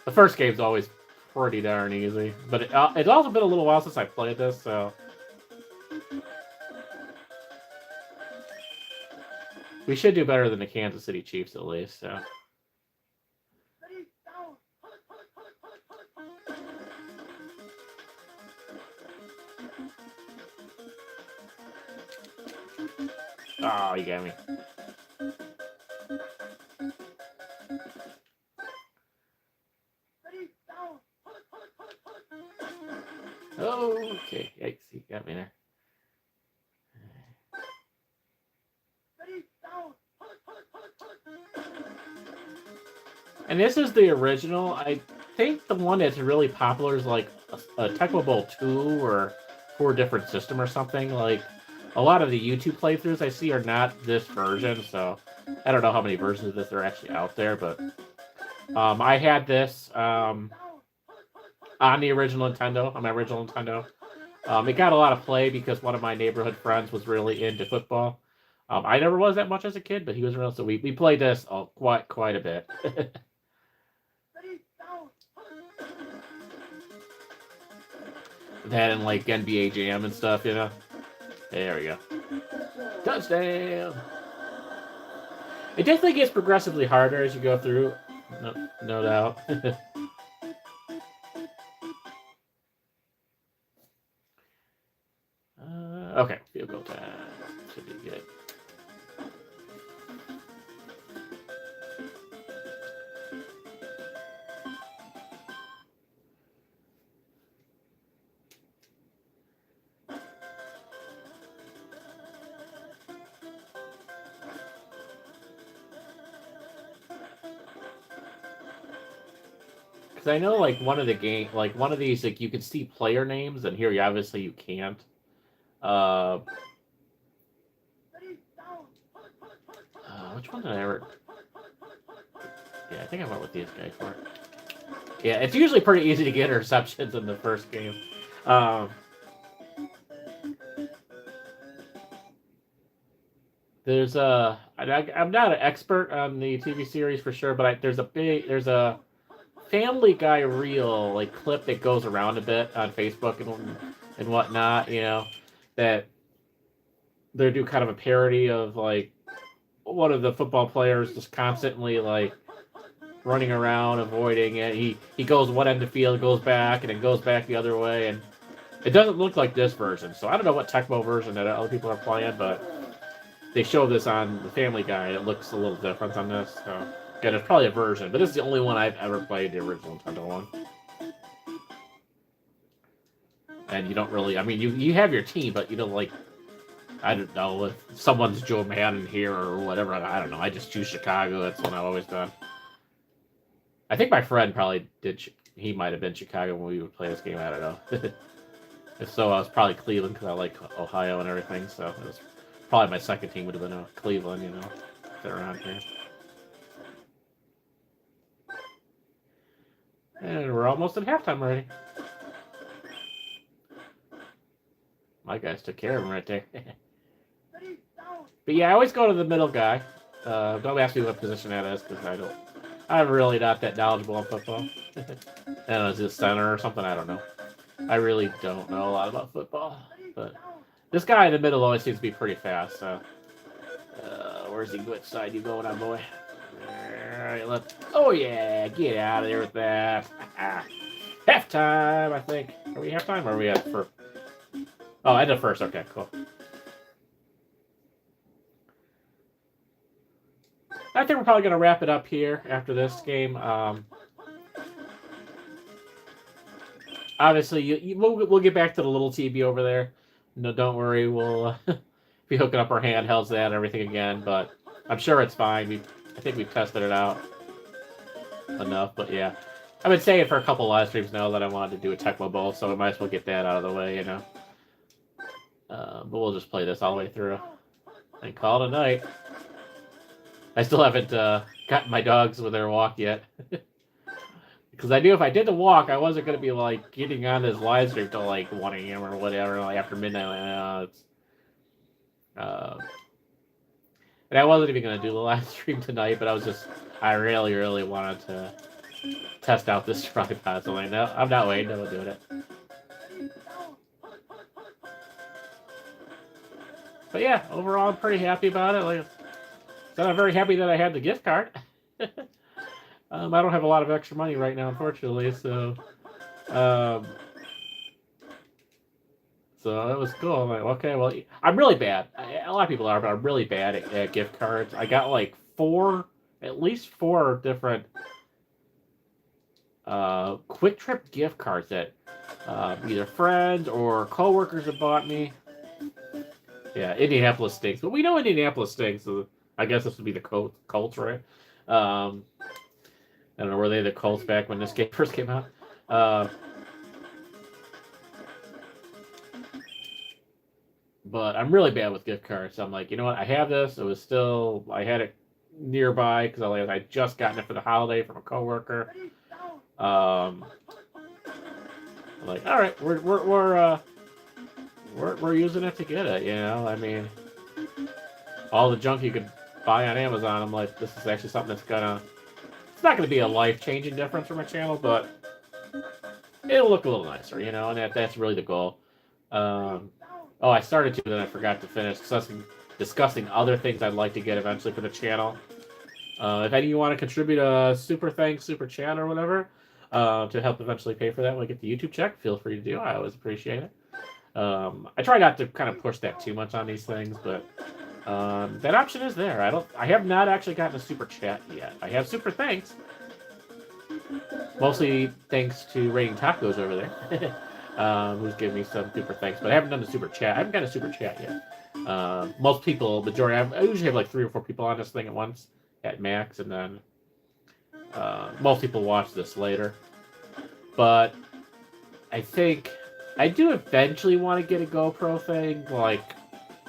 The first game's always pretty darn easy, but it's also been a little while since I played this, so. We should do better than the Kansas City Chiefs at least, so. Oh, you got me. Oh, okay. Yikes, you got me there. And this is the original. I think the one that's really popular is like a Tecmo Bowl 2 or for a different system or something. Like a lot of the YouTube playthroughs I see are not this version, so I don't know how many versions of this are actually out there, but I had this on the original Nintendo, on my original Nintendo. It got a lot of play because one of my neighborhood friends was really into football. I never was that much as a kid, but he was real, so we played this quite a bit. That and like NBA Jam and stuff, you know. There we go. Touchdown! It definitely gets progressively harder as you go through, no doubt. Okay, field goal time. Should be good. Because I know, like, one of these, like, you can see player names, and here, obviously, you can't. Which one did I ever... Yeah, I think I went with these guys for it. Yeah, it's usually pretty easy to get interceptions in the first game. There's I'm not an expert on the TV series for sure, but there's a Family Guy reel like clip that goes around a bit on Facebook and whatnot. You know that they do kind of a parody of like one of the football players just constantly like running around avoiding it. He goes one end of the field, goes back, and then goes back the other way, and it doesn't look like this version. So I don't know what Tecmo version that other people are playing, but they show this on the Family Guy, and it looks a little different on this. So again, it's probably a version, but this is the only one I've ever played, the original Nintendo one. And you don't really, I mean, you have your team, but you don't like, I don't know, if someone's Joe Madden here or whatever, I don't know. I just choose Chicago. That's what I've always done. I think my friend probably did, he might have been Chicago when we would play this game. I don't know. If so, I was probably Cleveland because I like Ohio and everything, so it was probably my second team would have been Cleveland, you know, if they're around here. And we're almost at halftime already. My guys took care of him right there. But yeah, I always go to the middle guy. Don't ask me what position that is because I'm really not that knowledgeable on football. I don't know, is it center or something? I don't know. I really don't know a lot about football. But this guy in the middle always seems to be pretty fast. So, where's he? Which side you going on, boy? Alright, oh yeah, get out of there with that. Halftime, I think. Are we halftime or are we at first? Oh, end of first. Okay, cool. I think we're probably going to wrap it up here after this game. Obviously, we'll get back to the little TV over there. No, don't worry. We'll be hooking up our handhelds and everything again, but I'm sure it's fine. I think we've tested it out enough, but yeah. I've been saying for a couple live streams now that I wanted to do a Tecmo Bowl, so we might as well get that out of the way, you know. But we'll just play this all the way through and call it a night. I still haven't gotten my dogs with their walk yet. Because I knew if I did the walk, I wasn't going to be like getting on this live stream till like 1 a.m. or whatever, like after midnight. And I wasn't even going to do the live stream tonight, but I really, really wanted to test out this tripod. So like, no, I'm not waiting. I'm doing it. But yeah, overall, I'm pretty happy about it. Like, so I'm very happy that I had the gift card. I don't have a lot of extra money right now, unfortunately. So it was cool. I'm like, okay, well, I'm really bad. A lot of people are, but I'm really bad at gift cards. I got like at least four different Quick Trip gift cards that either friends or coworkers have bought me. Yeah, Indianapolis stinks, but we know Indianapolis stinks. So I guess this would be the Colts, right? I don't know, were they the Colts back when this game first came out? But I'm really bad with gift cards. So I'm like, you know what? I have this. I had it nearby because I just gotten it for the holiday from a coworker. I'm like, all right, we're using it to get it. You know, I mean, all the junk you could buy on Amazon. I'm like, this is actually something that's it's not gonna be a life-changing difference for my channel, but it'll look a little nicer, you know, and that's really the goal. Oh, I started to, then I forgot to finish discussing other things I'd like to get eventually for the channel. If any of you want to contribute a super thanks, super chat, or whatever, to help eventually pay for that when I get the YouTube check, feel free to do. I always appreciate it. I try not to kind of push that too much on these things, but that option is there. I have not actually gotten a super chat yet. I have super thanks. Mostly thanks to Rating Tacos over there. Who's giving me some super thanks, but I haven't done the super chat. I haven't got a super chat yet. Most people, I usually have like 3 or 4 people on this thing at once, at max, and then most people watch this later. But I think I do eventually want to get a GoPro thing, like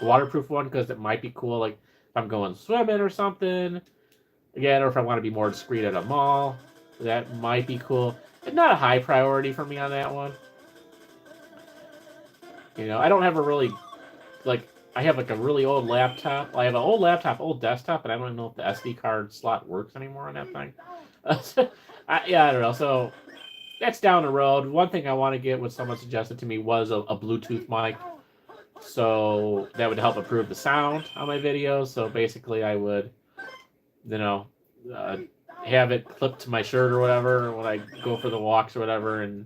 a waterproof one, because it might be cool, like if I'm going swimming or something, again, or if I want to be more discreet at a mall, that might be cool. It's not a high priority for me on that one. You know, I don't have a really, like, I have like a really old laptop. I have an old laptop, old desktop, and I don't even know if the SD card slot works anymore on that thing. Yeah, I don't know. So that's down the road. One thing I want to get, what someone suggested to me, was a Bluetooth mic. So that would help improve the sound on my videos. So basically, I would, you know, uh, have it clipped to my shirt or whatever when I go for the walks or whatever, and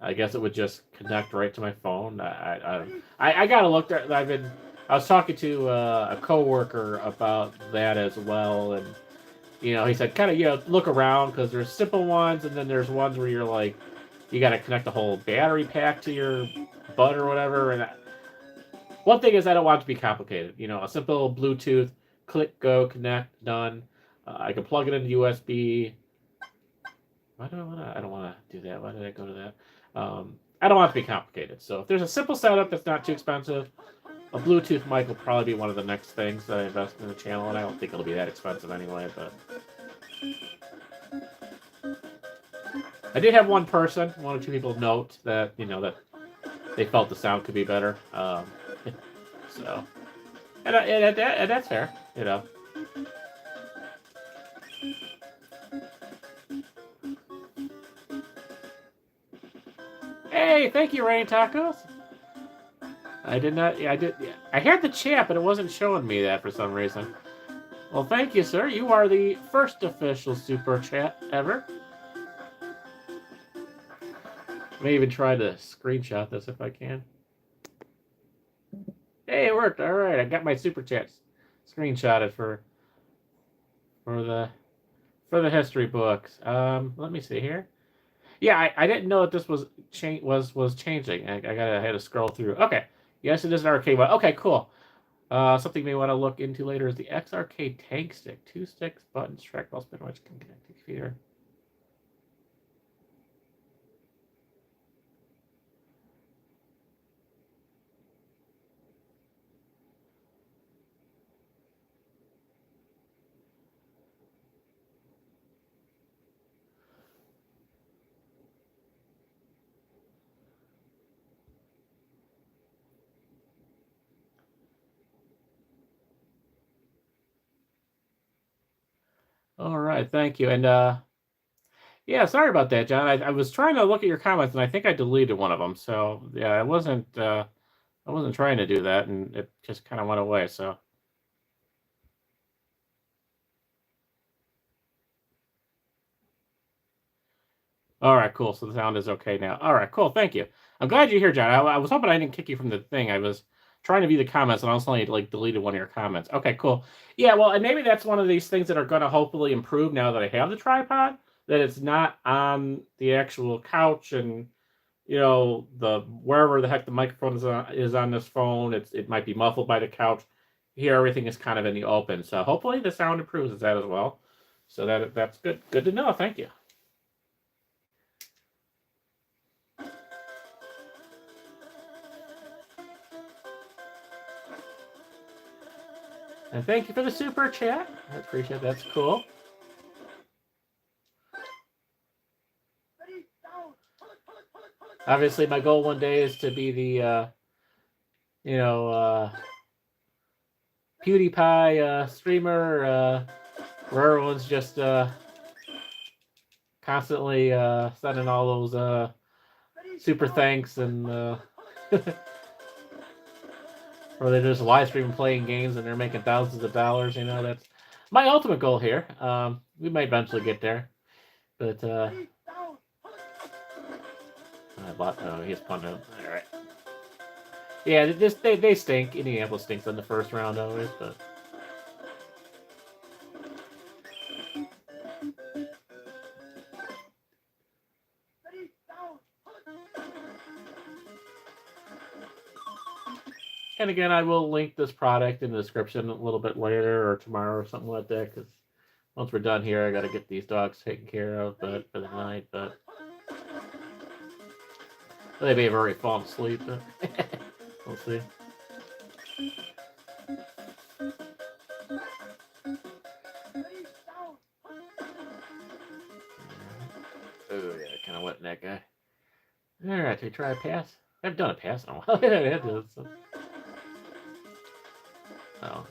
I guess it would just connect right to my phone. I gotta look there. I was talking to a coworker about that as well, and he said kind of look around because there's simple ones, and then there's ones where you're like you got to connect the whole battery pack to your butt or whatever. And one thing is I don't want it to be complicated. A simple Bluetooth, click, go, connect, done. I can plug it into USB. Why do I want to? I don't want to do that. Why did I go to that? I don't want it to be complicated. So if there's a simple setup that's not too expensive, a Bluetooth mic will probably be one of the next things that I invest in the channel, and I don't think it'll be that expensive anyway. But I did have one or two people note that that they felt the sound could be better. So, and that's fair. Hey, thank you, Rain Tacos. I did not. Yeah, I did. Yeah. I had the chat, but it wasn't showing me that for some reason. Well, thank you, sir. You are the first official super chat ever. I may even try to screenshot this if I can. Hey, it worked. All right, I got my super chats screenshotted for the history books. Let me see here. Yeah, I didn't know that this was changing. I had to scroll through. Okay, yes, it is an arcade one. Okay, cool. Something you may want to look into later is the X Arcade Tank Stick. 2 sticks, buttons, trackball, spin, which can connect to the computer. All right, thank you. And yeah, sorry about that, John. I was trying to look at your comments, and I think I deleted one of them. So yeah, I wasn't trying to do that, and it just kind of went away. So. All right, cool. So the sound is okay now. All right, cool. Thank you. I'm glad you're here, John. I was hoping I didn't kick you from the thing. I was trying to view the comments, and I also deleted one of your comments. Okay, cool. Yeah, well, and maybe that's one of these things that are going to hopefully improve now that I have the tripod. That it's not on the actual couch, and the wherever the heck the microphone is on this phone. It might be muffled by the couch. Here, everything is kind of in the open. So hopefully the sound improves that as well. So that's good. Good to know. Thank you. And thank you for the super chat. I appreciate that. That's cool. Obviously, my goal one day is to be the, PewDiePie streamer where everyone's just constantly sending all those super thanks and or they're just live streaming playing games and they're making thousands of dollars. That's my ultimate goal here. We might eventually get there, but he's punting. All right. Yeah, they stink. Indianapolis stinks in the first round always, but. And again, I will link this product in the description a little bit later or tomorrow or something like that. Because once we're done here, I got to get these dogs taken care of, for the night. But they may have already fallen asleep. But we'll see. Oh yeah, kind of wetting that guy. All right, we try a pass. I've done a pass in a while. Yeah, I had to. So. Oh.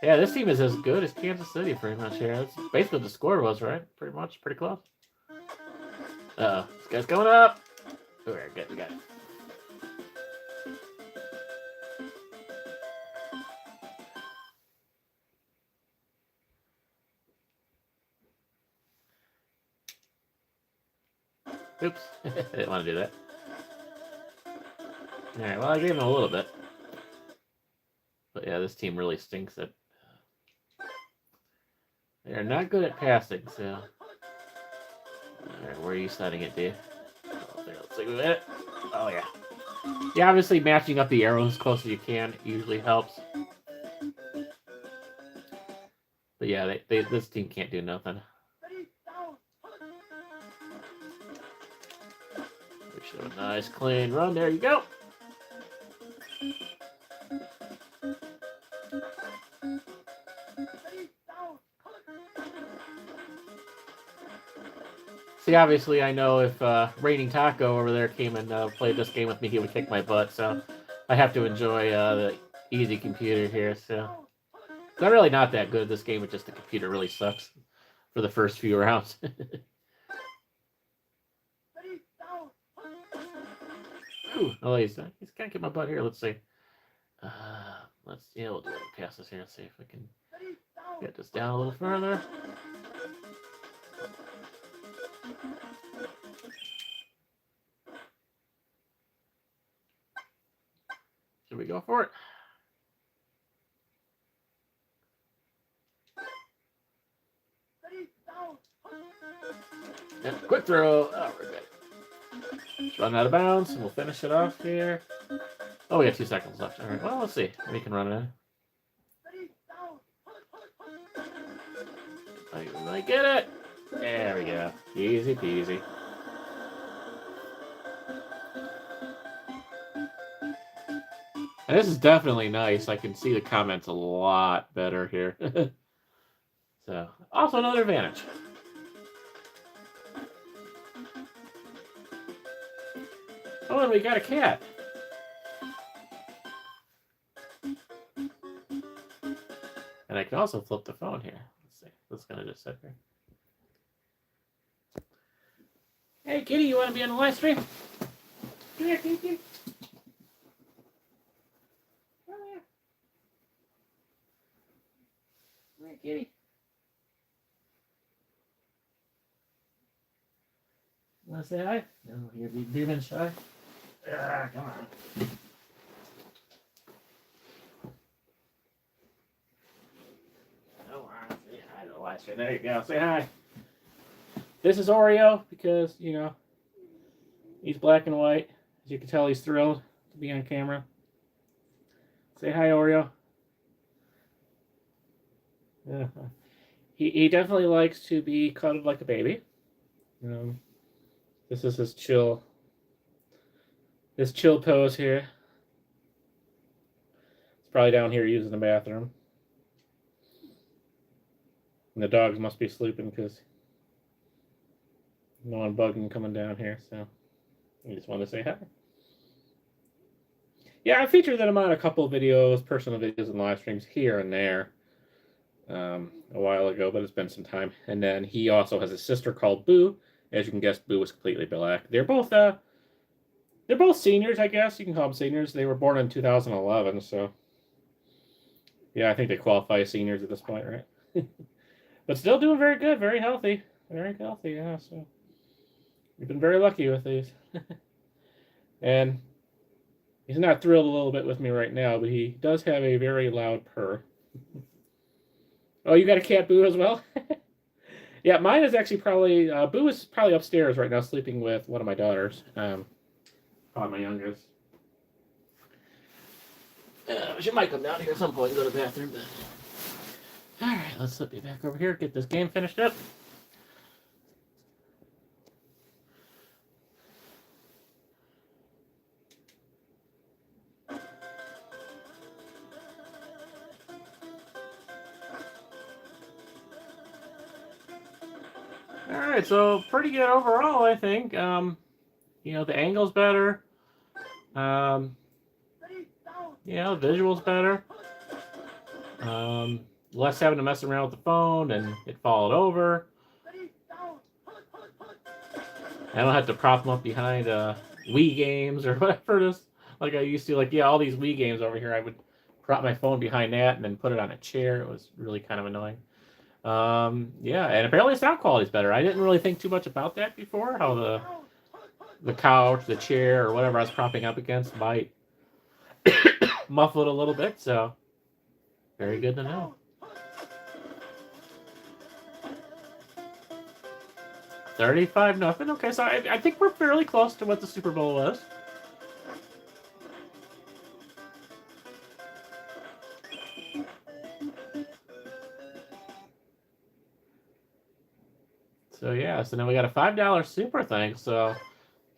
Yeah, this team is as good as Kansas City pretty much here. That's basically what the score was, right? Pretty much, pretty close. Uh-oh, this guy's going up. Oh, good, we got it. Oops, didn't want to do that. All right, well, I gave him a little bit. But yeah, this team really stinks at... They're not good at passing, so... Alright, where are you setting it, dude? Oh, there, let's see it. Oh, yeah. Yeah, obviously matching up the arrows as close as you can usually helps. But yeah, this team can't do nothing. We should have a nice clean run. There you go. See, obviously, I know if Raining Taco over there came and played this game with me, he would kick my butt. So I have to enjoy the easy computer here. So I'm really not that good at this game. It's just the computer really sucks for the first few rounds. Ooh, oh, he's kind of kick my butt here. Let's see. We'll do a pass this here and see if we can get this down a little further. Should we go for it? Yeah, quick throw. Oh, we're good. Run out of bounds, and we'll finish it off here. Oh, we got 2 seconds left. All right, well, let's see. We can run it in. I get it. There we go. Easy peasy. And this is definitely nice. I can see the comments a lot better here. So, also another advantage. Oh, and we got a cat. And I can also flip the phone here. Let's see. That's going to just sit here. Hey, kitty, you want to be on the live stream? Come here, kitty. Come here. Come here, kitty. Want to say hi? No, you're being shy. Come on. Say hi to the live stream. There you go. Say hi. This is Oreo because, you know, he's black and white. As you can tell, he's thrilled to be on camera. Say hi, Oreo. Yeah. He definitely likes to be cuddled like a baby. This is his chill pose here. It's probably down here using the bathroom. And the dogs must be sleeping because no one bugging coming down here, so I just want to say hi. Yeah, I featured them on a couple of videos, personal videos and live streams here and there a while ago, but it's been some time. And then he also has a sister called Boo. As you can guess, Boo is completely black. They're both seniors, I guess. You can call them seniors. They were born in 2011, so yeah, I think they qualify as seniors at this point, right? But still doing very good, very healthy. Very healthy, yeah, so we've been very lucky with these. And he's not thrilled a little bit with me right now, but he does have a very loud purr. Oh, you got a cat, Boo, as well? Yeah, mine is actually probably... Boo is probably upstairs right now sleeping with one of my daughters. Probably my youngest. She might come down here at some point and go to the bathroom. But... Alright, let's slip you back over here, get this game finished up. All right, so pretty good overall, I think. You know, the angle's better. You know, visual's better. Less having to mess around with the phone and it falling over. I don't have to prop them up behind Wii games or whatever it is. Like I used to, like, yeah, all these Wii games over here, I would prop my phone behind that and then put it on a chair. It was really kind of annoying. Yeah, and apparently sound quality is better. I didn't really think too much about that before, how the couch, the chair, or whatever I was propping up against might muffle it a little bit, so very good to know. 35-0. Okay, so I think we're fairly close to what the Super Bowl was. So yeah, so then we got a $5 super thing. So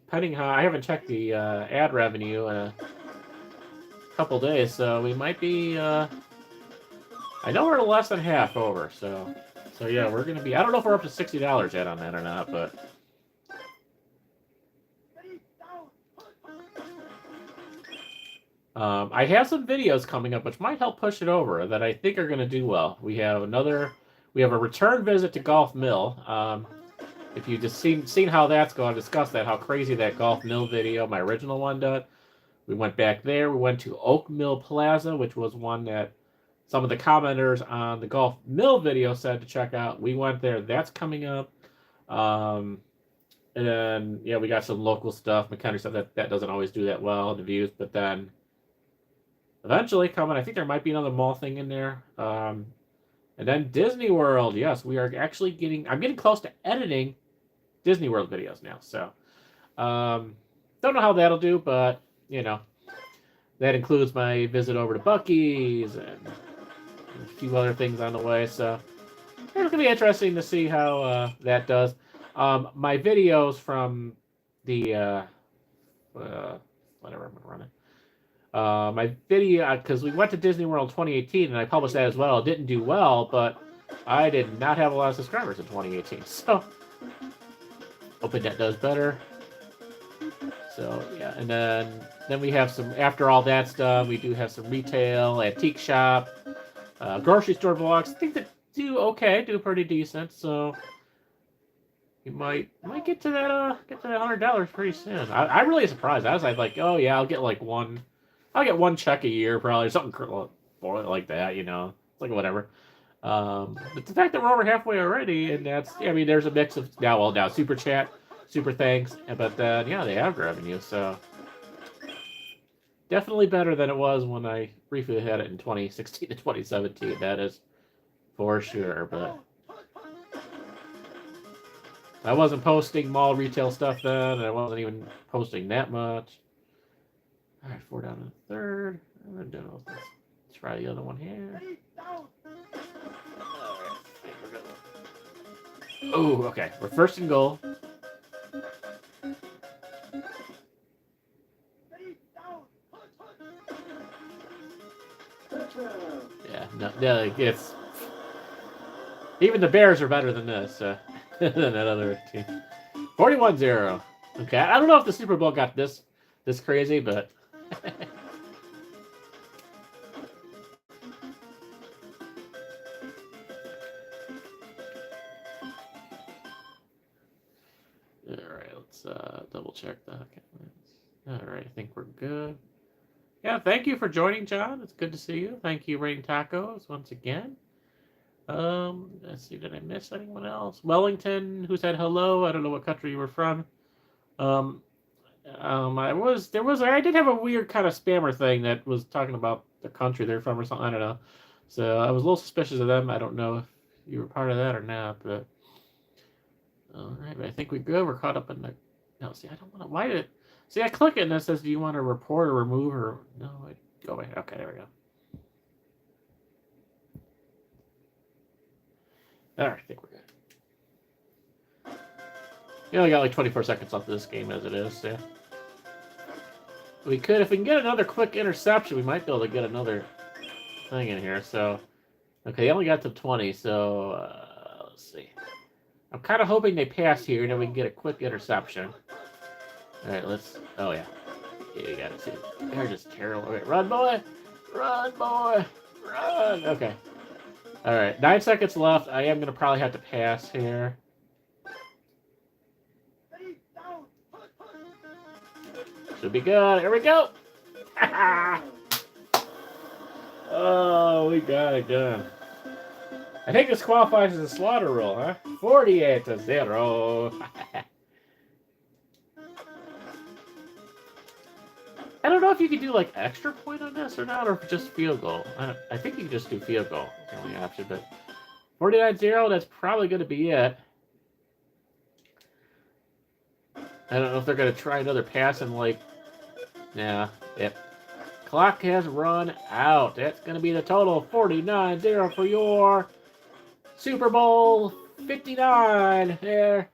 depending how, I haven't checked the ad revenue in a couple days, so we might be. I know we're less than half over, so yeah, we're gonna be. I don't know if we're up to $60 yet on that or not, but. I have some videos coming up which might help push it over that I think are going to do well. We have a return visit to Golf Mill. If you've just seen how that's going, discuss that, how crazy that Golf Mill video, my original one, did. We went back there. We went to Oak Mill Plaza, which was one that some of the commenters on the Golf Mill video said to check out. We went there. That's coming up. And then, yeah, we got some local stuff, McHenry stuff that doesn't always do that well, the views, but then eventually coming, I think there might be another mall thing in there. And then Disney World. Yes, we are actually I'm getting close to editing Disney World videos now. So, don't know how that'll do, but, you know, that includes my visit over to Buc-ee's and a few other things on the way. So, it's going to be interesting to see how that does. My videos from the, whatever I'm running. My video, because we went to Disney World 2018 and I published that as well. It didn't do well, but I did not have a lot of subscribers in 2018. So, hoping that does better. So, yeah. And then we have some, after all that's done, we do have some retail, antique shop, grocery store vlogs. I think that do okay, do pretty decent. So, you might get to that $100 pretty soon. I'm really surprised. I was like, oh yeah, I'll get one check a year, probably, something like that, you know. It's like whatever. But the fact that we're over halfway already, and that's, I mean, there's a mix of now super chat, super thanks, but then yeah, they have revenue, so definitely better than it was when I briefly had it in 2016 to 2017. That is for sure. But I wasn't posting mall retail stuff then, and I wasn't even posting that much. All right, 4 down in the third. Let's try the other one here. Oh, okay. We're first and goal. Yeah, no, it's even the Bears are better than this, than that other team. 41-0. Okay, I don't know if the Super Bowl got this crazy, but. Alright, let's double check the comments. Alright, I think we're good. Yeah, thank you for joining, John. It's good to see you. Thank you, Rain Tacos, once again. Let's see, did I miss anyone else? Wellington, who said hello. I don't know what country you were from. I did have a weird kind of spammer thing that was talking about the country they're from or something. I don't know. So I was a little suspicious of them. I don't know if you were part of that or not, but all right. But I think we're good. We're caught up in the. No, see, I don't want to. Why did it? See, I click it and it says, "Do you want to report or remove or no?" Go away. Okay, there we go. All right, I think we're good. We only got like 24 seconds left of this game as it is. So. If we can get another quick interception, we might be able to get another thing in here. So, okay, they only got to 20, so let's see. I'm kind of hoping they pass here, and then we can get a quick interception. All right, let's. Oh yeah, yeah, you got it. See, they're just terrible. All right, run, boy, run. Okay. All right, 9 seconds left. I am gonna probably have to pass here. Should be good. Here we go. Oh, we got it done. I think this qualifies as a slaughter rule, huh? 48-0. I don't know if you could do like extra point on this or not, or just field goal. I think you can just do field goal. That's the only option, but 49-0, that's probably going to be it. I don't know if they're going to try another pass and like, yeah, yep. Clock has run out. That's going to be the total, 49-0 for your Super Bowl 59 there.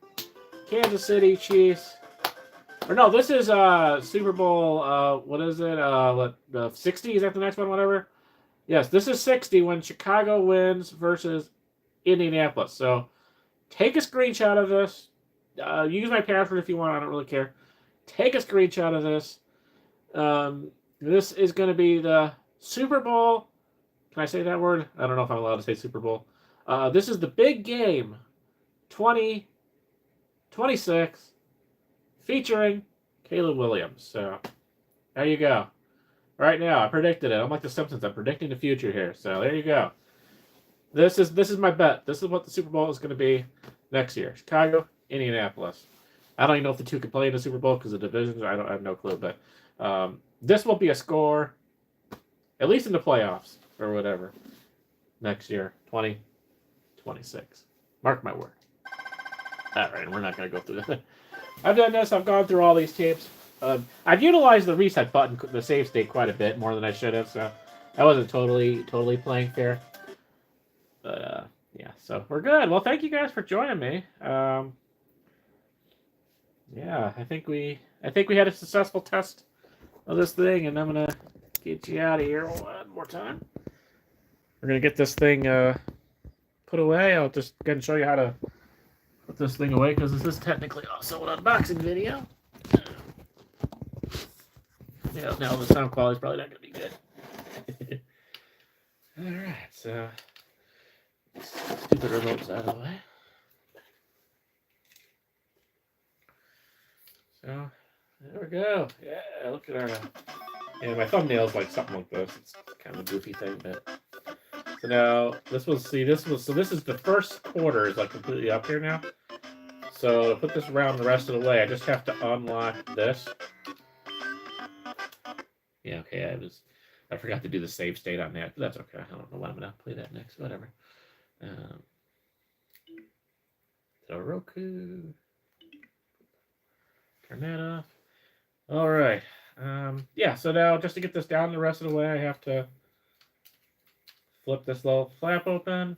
Kansas City Chiefs. Or no, this is Super Bowl, what is it? The 60? Is that the next one, whatever? Yes, this is 60 when Chicago wins versus Indianapolis. So take a screenshot of this. Use my password if you want. I don't really care. Take a screenshot of this. This is going to be the Super Bowl. Can I say that word? I don't know if I'm allowed to say Super Bowl. This is the big game, 2026, featuring Caleb Williams. So there you go. Right now, I predicted it. I'm like the Simpsons. I'm predicting the future here. So there you go. This is my bet. This is what the Super Bowl is going to be next year. Chicago, Indianapolis. I don't even know if the two can play in the Super Bowl because of divisions. I have no clue. But this will be a score, at least in the playoffs or whatever, next year, 2026. Mark my word. All right, we're not going to go through that. I've done this. I've gone through all these tapes. I've utilized the reset button, the save state, quite a bit more than I should have. So I wasn't totally playing fair. But yeah, so we're good. Well, thank you guys for joining me. Yeah, I think we had a successful test of this thing, and I'm gonna get you out of here one more time. We're gonna get this thing put away. I'll just again show you how to put this thing away because this is technically also an unboxing video. Yeah, now the sound quality is probably not gonna be good. All right, so stupid remote's out of the way. So there we go. Yeah, look at our. Yeah, my thumbnail's like something like this. It's kind of a goofy thing, but. So now this is the first quarter is like completely up here now. So to put this around the rest of the way, I just have to unlock this. Yeah, okay, I forgot to do the save state on that, but that's okay. I don't know why I'm gonna play that next. Whatever. So Roku. Turn that off. All right. Yeah, so now just to get this down the rest of the way, I have to flip this little flap open.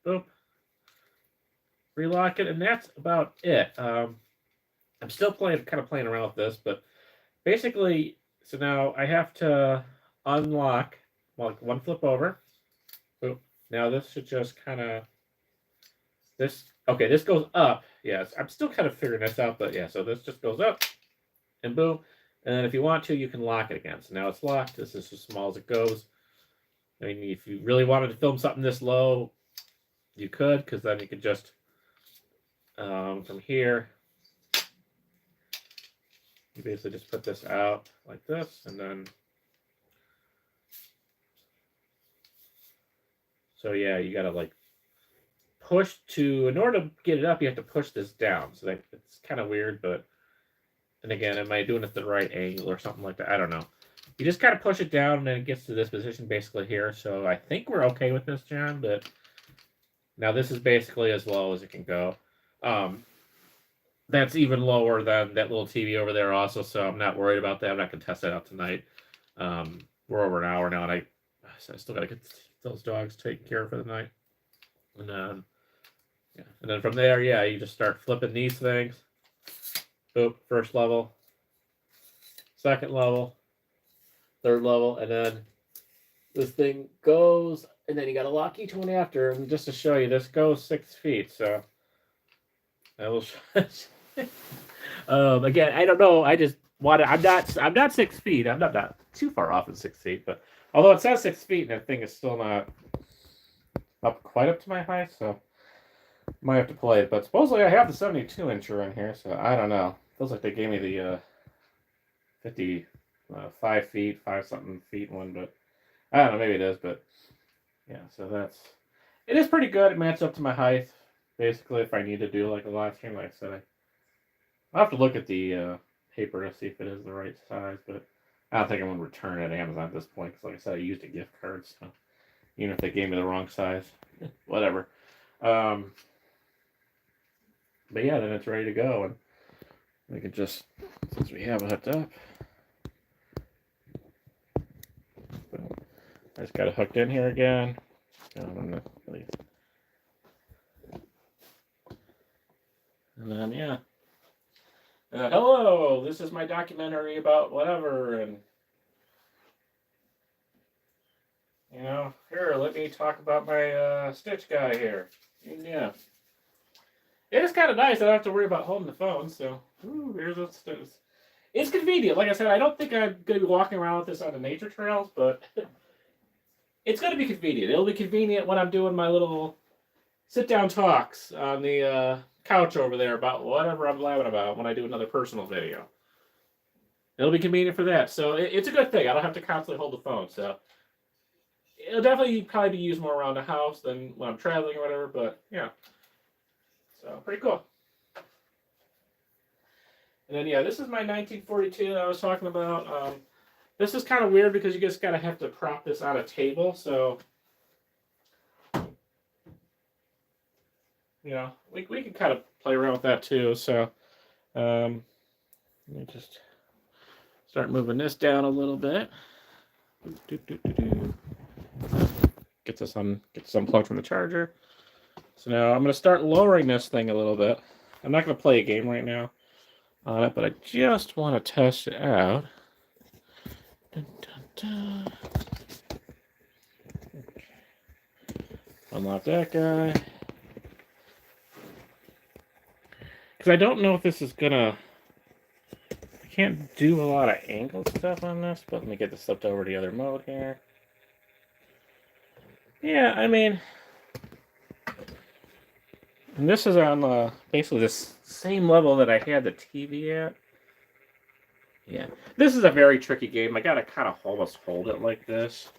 Boop. Relock it, and that's about it. I'm still kind of playing around with this, but basically, so now I have to unlock like one flip over. Boop. Now this should just kind of this goes up. Yes, I'm still kind of figuring this out, but yeah, so this just goes up and boom. And then if you want to, you can lock it again. So now it's locked. This is as small as it goes. I mean, if you really wanted to film something this low, you could, because then you could just from here, you basically just put this out like this, and then so yeah, you gotta like push to, in order to get it up, you have to push this down. So that it's kind of weird, but and again, am I doing it at the right angle or something like that? I don't know. You just gotta push it down, and then it gets to this position basically here. So I think we're okay with this, John. But now this is basically as low as it can go. That's even lower than that little TV over there also, so I'm not worried about that. I'm not going to test that out tonight. We're over an hour now, and I still got to get those dogs taken care of for the night. And then, yeah, and then from there, yeah, you just start flipping these things. Boop, first level, second level, third level, and then this thing goes, and then you got to lock each one after. And just to show you, this goes 6 feet, so I will. Again, I don't know. I just wanted. I'm not 6 feet. I'm not too far off of 6 feet, but although it says 6 feet, and I think it's still not up quite up to my height, so might have to play it. But supposedly I have the 72-incher in here, so I don't know. Feels like they gave me the 5 feet, 5 something feet one, but I don't know. Maybe it is, but yeah. So it is pretty good. It matches up to my height. Basically, if I need to do like a live stream, like I said, I'll have to look at the paper to see if it is the right size, but I don't think I'm going to return it at Amazon at this point, because like I said, I used a gift card, so even if they gave me the wrong size, whatever. But yeah, then it's ready to go, and we can just, since we have it hooked up, I just got it hooked in here again. And then, yeah. Hello, this is my documentary about whatever, and you know, here, let me talk about my Stitch guy here. And yeah. It is kind of nice. I don't have to worry about holding the phone, so here's what Stitch. It's convenient. Like I said, I don't think I'm going to be walking around with this on the nature trails, but it's going to be convenient. It'll be convenient when I'm doing my little sit-down talks on the couch over there about whatever I'm blabbing about when I do another personal video. It'll be convenient for that. So it's a good thing. I don't have to constantly hold the phone. So it'll definitely probably be used more around the house than when I'm traveling or whatever. But yeah. So pretty cool. And then yeah, this is my 1942 that I was talking about. This is kind of weird because you just gotta have to prop this on a table. So you know, we can kind of play around with that too. So let me just start moving this down a little bit. Get this unplugged from the charger. So now I'm going to start lowering this thing a little bit. I'm not going to play a game right now on it, but I just want to test it out. Dun, dun, dun. Okay. Unlock that guy. Because I don't know if this is gonna. I can't do a lot of angle stuff on this, but let me get this flipped over to the other mode here. Yeah, I mean, and this is on basically this same level that I had the TV at. Yeah, this is a very tricky game. I gotta kind of almost hold it like this.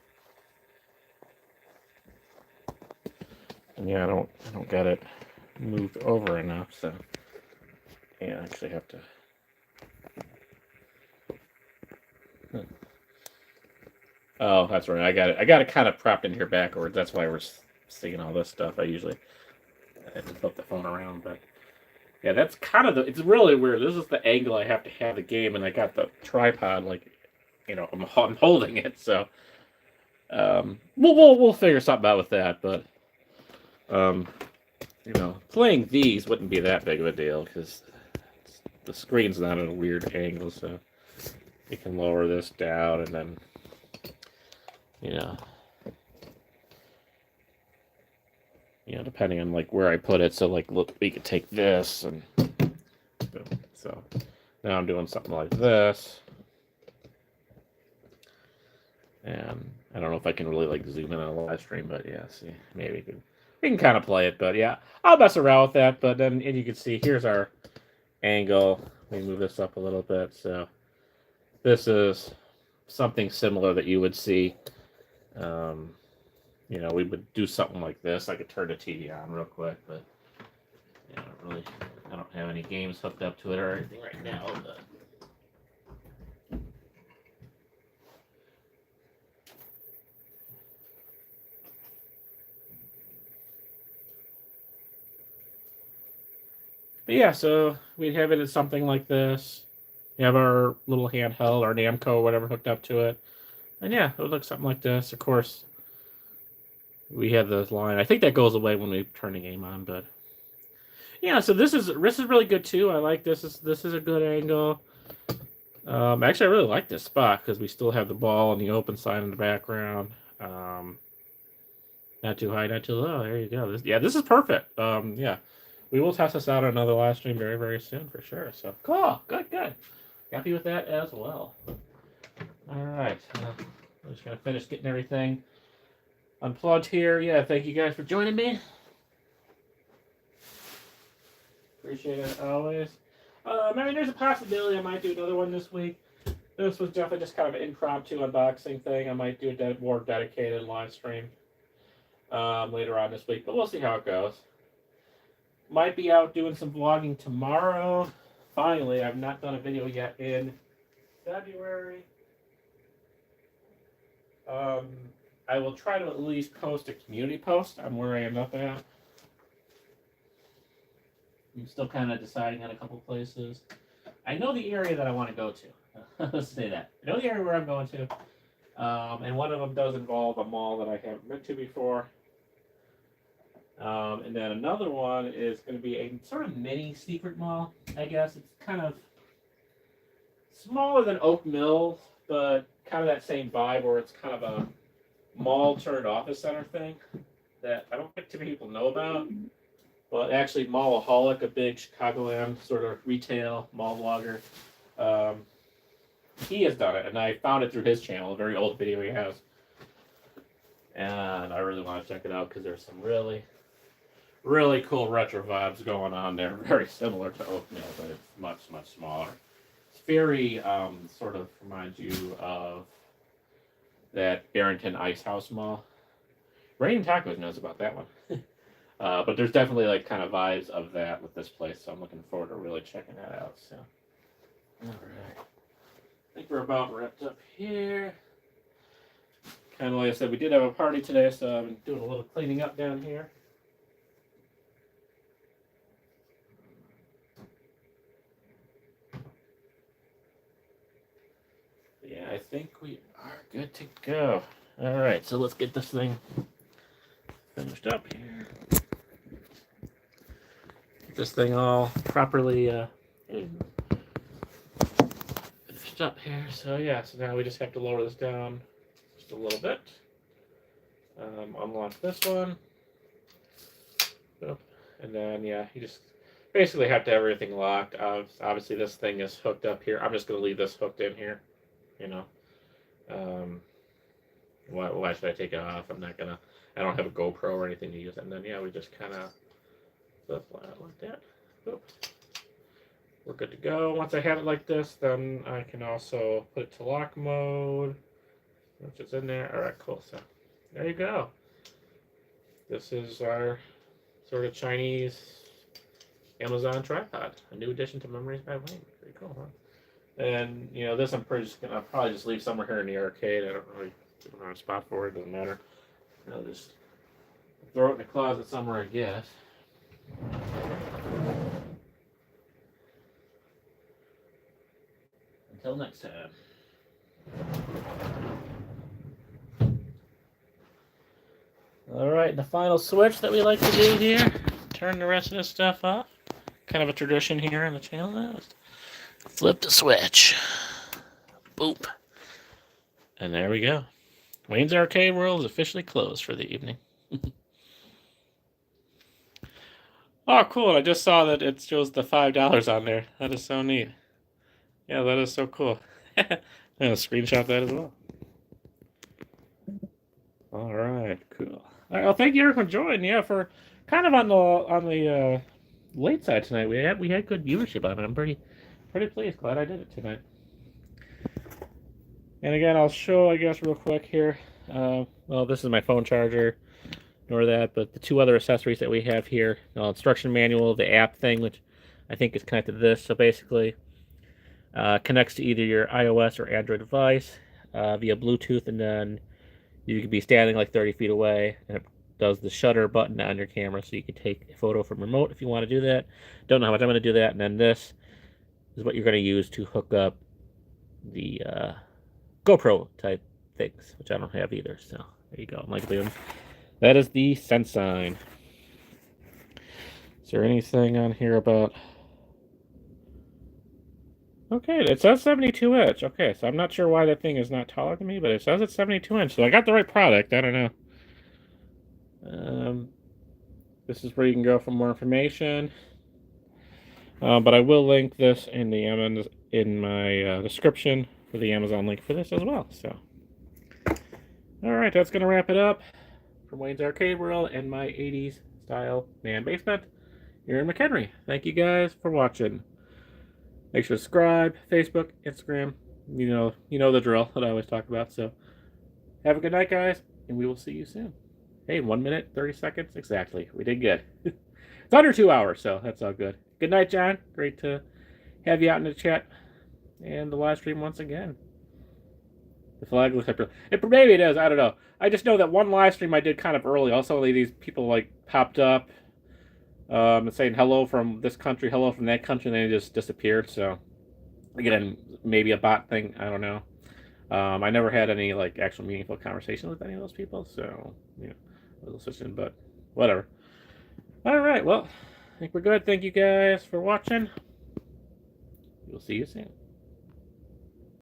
And yeah, I don't get it moved over enough, so. Yeah, I actually have to. Oh, that's right. I got it kind of propped in here backwards. That's why we're seeing all this stuff. I usually have to flip the phone around, but yeah, that's kind of it's really weird. This is the angle I have to have the game, and I got the tripod like, you know, I'm holding it, so we'll figure something out with that. But you know, playing these wouldn't be that big of a deal because the screen's not at a weird angle, so you can lower this down and then, you know, depending on like where I put it. So like, look, we could take this and so now I'm doing something like this, and I don't know if I can really like zoom in on a live stream, but yeah, see, maybe we can kind of play it, but yeah, I'll mess around with that. But then, and you can see here's our angle. Let me move this up a little bit. So this is something similar that you would see. You know, we would do something like this. I could turn the TV on real quick, but yeah, I don't have any games hooked up to it or anything right now. But yeah, so we'd have it as something like this. We have our little handheld, our Namco, whatever, hooked up to it. And yeah, it would look something like this. Of course, we have this line. I think that goes away when we turn the game on, but yeah, so this is really good too. I like this. This is a good angle. Actually, I really like this spot because we still have the ball and the open side in the background. Not too high, not too low. There you go. This is perfect. Yeah, we will test this out on another live stream very, very soon for sure. So cool, good. Happy with that as well. All right, I'm just gonna finish getting everything unplugged here. Yeah, thank you guys for joining me. Appreciate it always. I mean, there's a possibility I might do another one this week. This was definitely just kind of an impromptu unboxing thing. I might do a more dedicated live stream later on this week, but we'll see how it goes. Might be out doing some vlogging tomorrow. Finally, I've not done a video yet in February. I will try to at least post a community post on where I end up at. I'm still kind of deciding on a couple places. I know the area that I want to go to. Let's say that. I know the area where I'm going to. And one of them does involve a mall that I haven't been to before. And then another one is going to be a sort of mini secret mall, I guess. It's kind of smaller than Oak Mill, but kind of that same vibe where it's kind of a mall turned office center thing that I don't think too many people know about. But actually, Mallaholic, a big Chicagoland sort of retail mall vlogger, he has done it, and I found it through his channel, a very old video he has. And I really want to check it out because there's some really, really cool retro vibes going on there. Very similar to Oak Mill, but it's much, much smaller. It's very sort of reminds you of that Barrington Ice House Mall. Rain Tacos knows about that one. But there's definitely like kind of vibes of that with this place, so I'm looking forward to really checking that out. So, all right, I think we're about wrapped up here. Kind of like I said, we did have a party today, so I've been doing a little cleaning up down here. Yeah, I think we are good to go. All right, so let's get this thing finished up here. Get this thing all properly finished up here. So yeah, so now we just have to lower this down just a little bit. Unlock this one. And then yeah, you just basically have to have everything locked. Obviously this thing is hooked up here. I'm just going to leave this hooked in here. You know, why should I take it off? I don't have a GoPro or anything to use. And then yeah, we just kind of flip that like that. Oop. We're good to go. Once I have it like this, then I can also put it to lock mode, which is in there. All right, cool. So there you go. This is our sort of Chinese Amazon tripod, a new addition to Memories by Wayne. Pretty cool, huh? And you know, this I'm I'll probably just leave somewhere here in the arcade. I don't have a spot for it. Doesn't matter. I'll just throw it in the closet somewhere, I guess. Until next time. All right, the final switch that we like to do here. Turn the rest of this stuff off. Kind of a tradition here on the channel now. Flip the switch. Boop. And there we go. Wayne's Arcade World is officially closed for the evening. Oh, cool. I just saw that it shows the $5 on there. That is so neat. Yeah, that is so cool. I'm going to screenshot that as well. All right, cool. All right, well, thank you everyone for joining. Yeah, for kind of on the late side tonight. We had good viewership on it. I'm pretty pleased. Glad I did it tonight. And again, I'll show, I guess, real quick here. Well, this is my phone charger. Ignore that, but the two other accessories that we have here, instruction manual, the app thing, which I think is connected to this. So basically, connects to either your iOS or Android device via Bluetooth, and then you could be standing like 30 feet away, and it does the shutter button on your camera, so you could take a photo from remote if you want to do that. Don't know how much I'm going to do that. And then this is what you're going to use to hook up the GoPro type things, which I don't have either. So there you go. Like that is the Sensign. Is there anything on here about? Okay, it says 72 inch. Okay, so I'm not sure why that thing is not taller than me, but it says it's 72 inch. So I got the right product. I don't know. This is where you can go for more information. But I will link this in the in my description for the Amazon link for this as well. So, all right, that's gonna wrap it up from Wayne's Arcade World and my 80s style man basement here in McHenry. Thank you guys for watching. Make sure to subscribe, Facebook, Instagram. You know the drill that I always talk about. So, have a good night, guys, and we will see you soon. Hey, 1 minute, 30 seconds exactly. We did good. It's under 2 hours, so that's all good. Good night, John. Great to have you out in the chat and the live stream once again. The flag looks like maybe it is. I don't know. I just know that one live stream I did kind of early. Also, these people like popped up and saying hello from this country, hello from that country, and then they just disappeared. So again, maybe a bot thing. I don't know. I never had any like actual meaningful conversation with any of those people. So I was listening, but whatever. All right. Well, I think we're good. Thank you guys for watching. We'll see you soon.